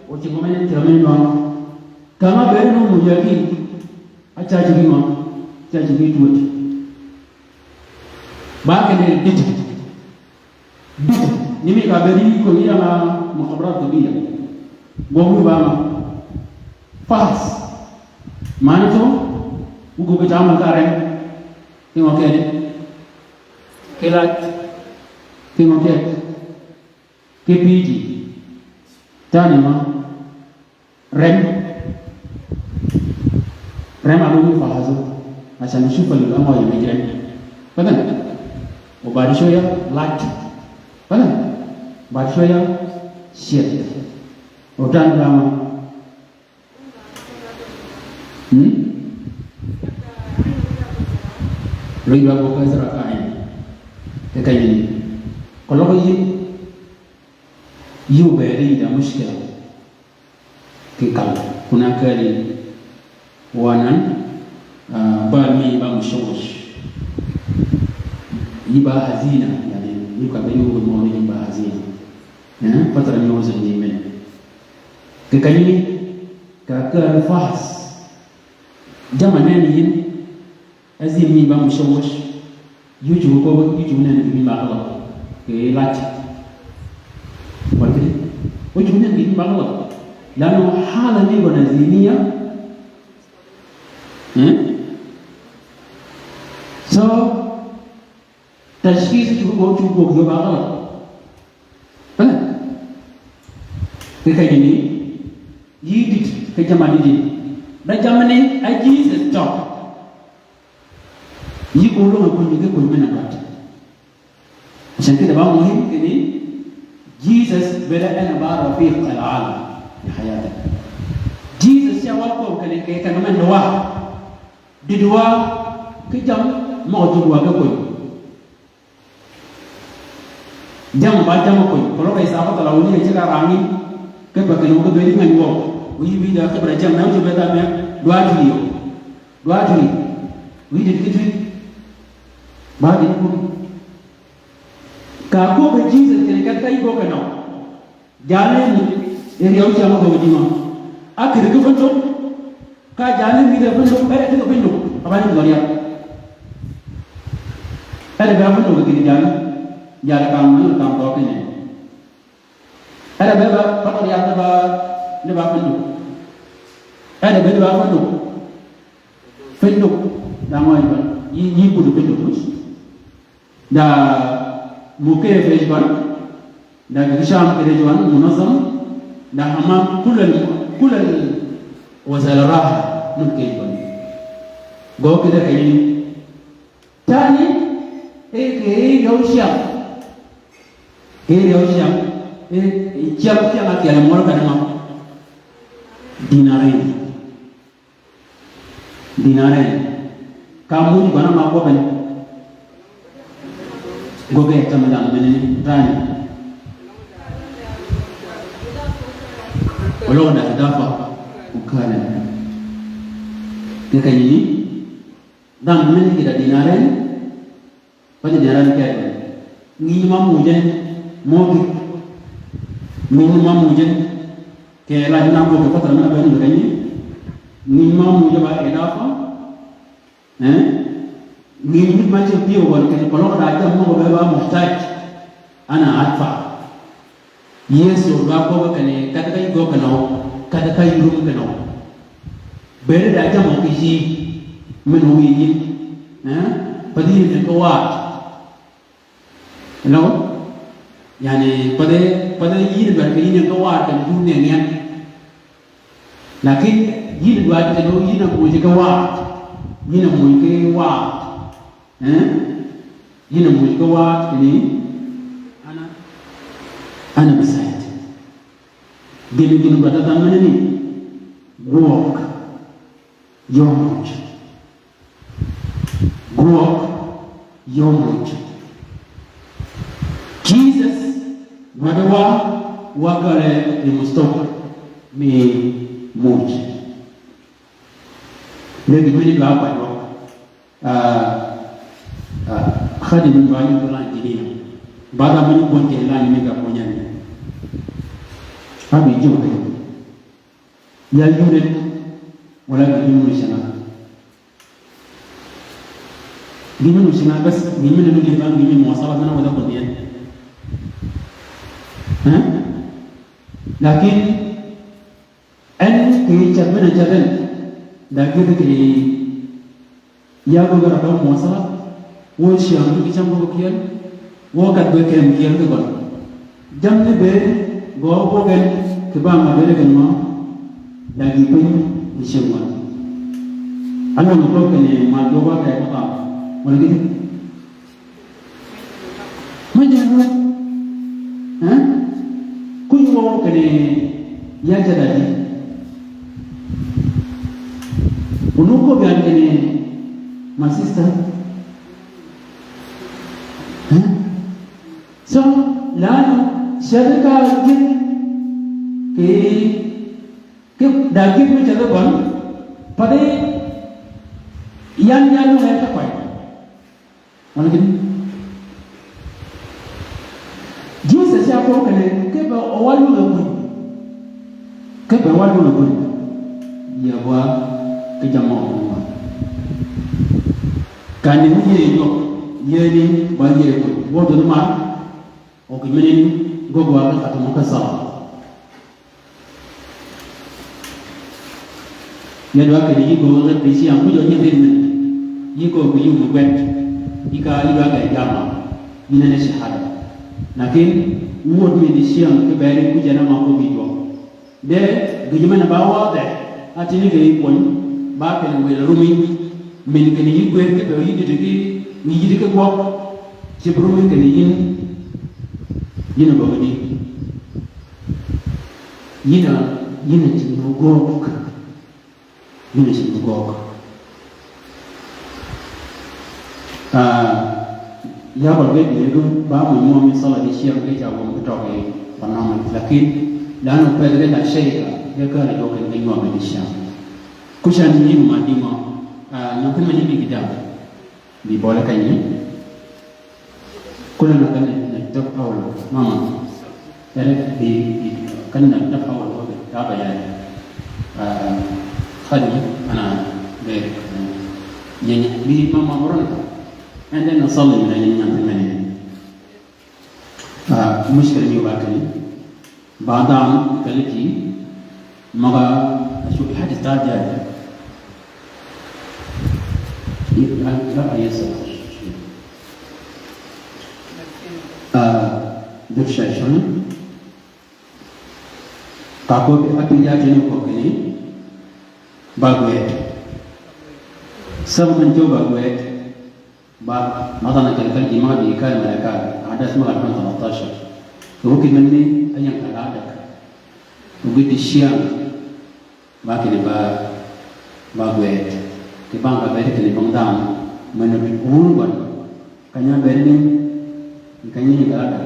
o ci ngomene tramen non. Kama bere no mujaki acha jigi ma acha jigi tuoti. Ba ke ne dit. Nimi ka beri ko ira ma mukhabrat biya. Bobu bama fas manito ugo be tamal karen tingo kede kelat tingo kede kepiji tani ma rem alu fahazo acha nishufa lama ya mejren badan وبعد شويه لايت badan بعد شويه shit Udan drama. Riba buka serakain. Kayak ini. Kalau you beri dah muskil. Kekal. Kuna kali wanan balmi bang shosh. Iba hazina. Yani you kabeli mau ni iba hazina. Ya, patran yosan ni men. Kekali kakak fahas zaman ni azim ni bang shosh. You juga ni bakal. Ke lach. Waktu وجهنا نجيب بغلط لأنه حالة نيجونا زينية so تشخيص juga بغلط benar kayak gini yidit ke zaman ini dan zaman ini aji stop yi ulung aku juga kulmen akat macam kita bawa muhim ini Jesus بدأ بقى رفيق العالم في حياتك. Jesus يا وقوم كان من دوا دوا كجام ما دوا كقول جام بعد كقول kalau kayak sahabat kalau ini aja karami kebagian orang beri dengan gua, wih bida keberapa jam nanti coba tanya 2 juli, wih jadi bahagia pun. Kako ke Jesus kena kata ibu kena, jalan ini yang siapa kau berdima, akhir itu bentuk, kah jalan ini bentuk, itu bentuk, apa ni gloria? Ada berapa bentuk begini jalan kamu kau kena. Ada berapa patut lihat berapa bentuk, ada berapa bentuk, bentuk, nama ini pun bentuk terus, dah. Mukhe Rejwan dan Hisham Rejwan munazam dan hamam kulan wasal raha mukhe Rejwan go kida kayi tani yausham jam nak ya mor kana dinaren kamu di mana mau apa gobe tamadang menen rani walau dah dafa bukan kekayaan dan menen kita dinaren pada jalan kaya ni mamu jen mogi ni mamu jen kaya lah nak buat apa terima beri begini ni mamu jaba edafa ni macam dia orang kalau ada mau berapa muhtaj, ana adfa. Yesus berapa kene kata go keno, kata rum keno. Beri aja mau kisi menuhi, pada ini kuat. No, yani pada ini berkini kuat dan dunia ni. Laki ini buat keno ini nak mui kuat, ini nak mui kuat. Yina mujkawa ini ana beside gini berkata mana ni walk your much Jesus wadawa wakale di mustoka mi much lagi mini apa yo khadim banyu bulan ini baga banyu pun kehilangan mereka punya ni kami juga ya unit wala gimana sih bas gimana nu gimana muasalah mana wala pun lakin mana jadan da gida ke ya go ga ba mo sala wo shi am ki cham go kiyan wo kat be kem kiyan ko jam ne be go bo gen ke ba ma be gen ma da gi pin ni shi ma ana mo ko ke ne ma do ba ka ta mo ne gi ma jaru ha ku wo ke ne ya jada ni unuko bian ke ne my sister so lalu syadaka git ke daging tu jaga ban pada yang lalu hai tak pai mana gini Jesus siapa kena ke ba awal lu ke ba awal lu ya wa ke jamaa kan ni ye yo ye ni ba ye ko wo do ma o ki menin go go ala ka mo ka sa ye do ka ni go na bi si am ku yo ni din ni ko ku yu mo bet ika yu ga jama ni ne shahada lakin wo mi di si am ke ba ri ku jana ma ko bi do de ge jama na ba wa de atini ge ko ba ke ni rumi min ke ni ko ke do yi de ge ni yi de ko ci rumi ke ni yina ba ni yina ci no go yina ci no go ya ba ge ni do ba mo mi sala di shi ke ja wo ko to ke panama lakin lano pa de la sheika ya ka ri do ke ni mo mi shi kushan ni ma di mo na kuma ni bi gida di bola kan ni kuna na kan na tab awal mamaere di kan na tab awal ko ta bayan khali ana be yani bi mama moran and then nasalli min al-iman al-mani mushkil ni wakani baadam kaliki maga شو حدث تاجر لا يسأل دفشة شلون كابو أبي جاجني كوكني باغويت سب من جو باغويت با مثلا كالكال جماعة بيكال ملكال هذا اسمه 2013 وكي مني أيام كالادك وقت الشيام باكني باغويت كبان كبير كني بندام من أول كنيا بيرني كنيا كادا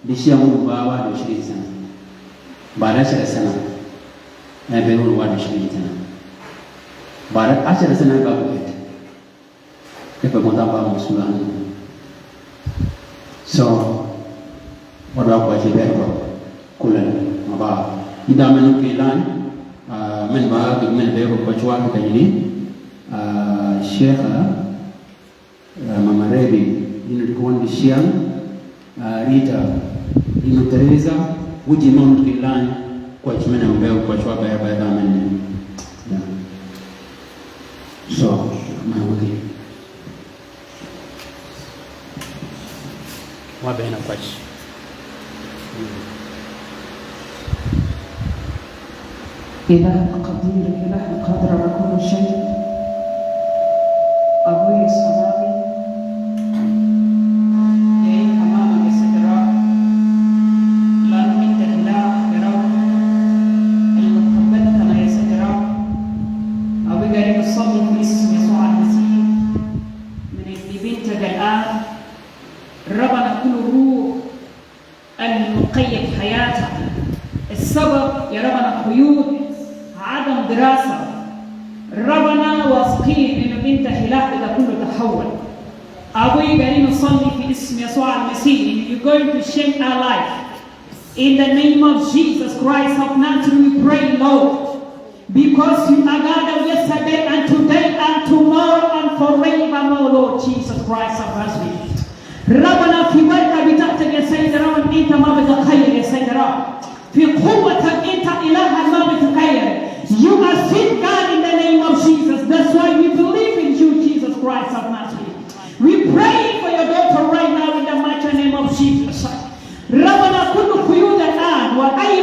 دشيام وباوا دشري سنة بارا سنة نبيرون واد دشري سنة بارا أشر سنة باغويت كيف بندام بام مسلمان so wadwa kwa jibero kulen maba idamanu kelan men ba men be ko chwa ko ni Sheikh Mama Rebi ino likuwa ni Shiam Rita ino Teresa uji mount kilani kwa chimena mbeo kwa chwa baya baya damen so mawaki wabena kwa chi إله قدير إله قادر على كل شيء أبوي السماوي جاي أمامك سدرا لا نمت إله برب المتقبل كما يسدرا أبوي قاعد نصلي في اسم يسوع المسيح من ابن بنتك الآن ربنا كل روح المقيد حياتك السبب يا ربنا قيود عدم دراسة ربنا واثقين إنه أنت خلاف إذا كله تحول أبوي قاعدين نصلي في اسم يسوع المسيح you're going to change our life in the name of Jesus Christ of Nazareth we pray Lord because you are God of yesterday and today and tomorrow and forevermore Lord Jesus Christ of Nazareth ربنا في بركة بتاعتك يا سيد رب أنت ما بتغير يا سيد رب في قوتك أنت إله ما بتغير You are seen, God, in the name of Jesus. That's why we believe in you, Jesus Christ of Nazareth. We pray for your daughter right now in the mighty name of Jesus. Rabana kulu kuyuda an wa ayi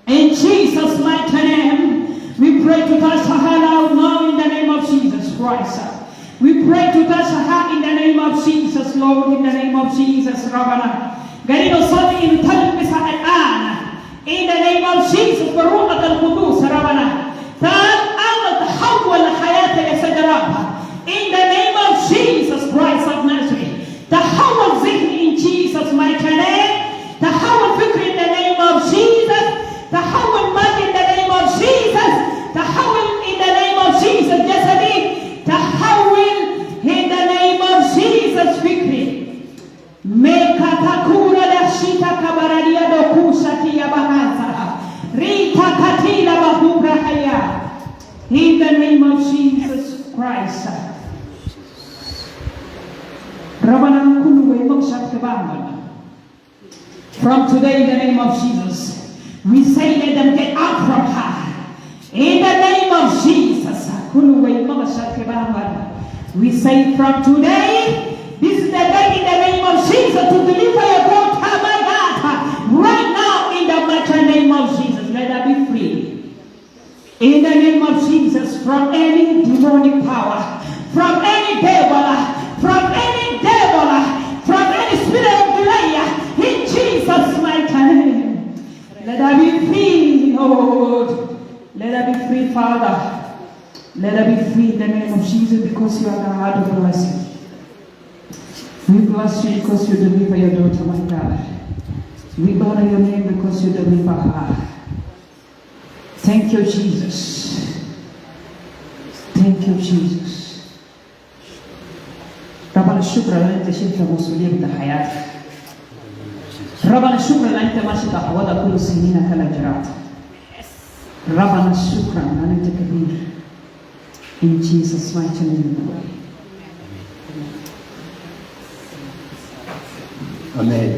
in Jesus' mighty name, we pray to touch her now in the name of Jesus Christ. We pray to touch her in the name of Jesus, Lord, in the name of Jesus, Rabana. Ganito sabi in talbisa al-an, in the name of Jesus, Baruch al-Qudus, Rabana. Ta'al tahawwal hayata ya sadarabha. In the name of Jesus Christ of Nazareth. Tahawwal zihni in Jesus' mighty name. Tahawwal fikri in the name of Jesus. تحول مال in the name of Jesus. تحول in the name of Jesus. جسدي تحول in the name of Jesus. فكري ميكا تكورا لشيتا كبراليا دوكوشاتي يا بهانسا ريتا كتيلا بهورا حيا in the name of Jesus Christ. ربنا كل ويمكشف كبارنا. From today in the name of Jesus. We say let them get out from her. In the name of Jesus. We say from today, this is the day in the name of Jesus to deliver your daughter, my God. Right now in the mighty name of Jesus. Let her be free. In the name of Jesus, from any demonic power, from any devil, from any spirit of delay, in Jesus' mighty name. Let her be free, Lord. Let her be free, Father. Let her be free in the name of Jesus because you are the God of blessing. We bless you because you deliver your daughter, my God. We honor your name because you deliver her. Thank you, Jesus. Thank you, Jesus. ربنا الشكر لأنك شلت مسؤولية بحياتك. ربنا الشكر لأنك ما شئت حوض كل سنين كالأجرات. ربنا الشكر لأنك كبير. In Jesus' mighty name we pray. Amen.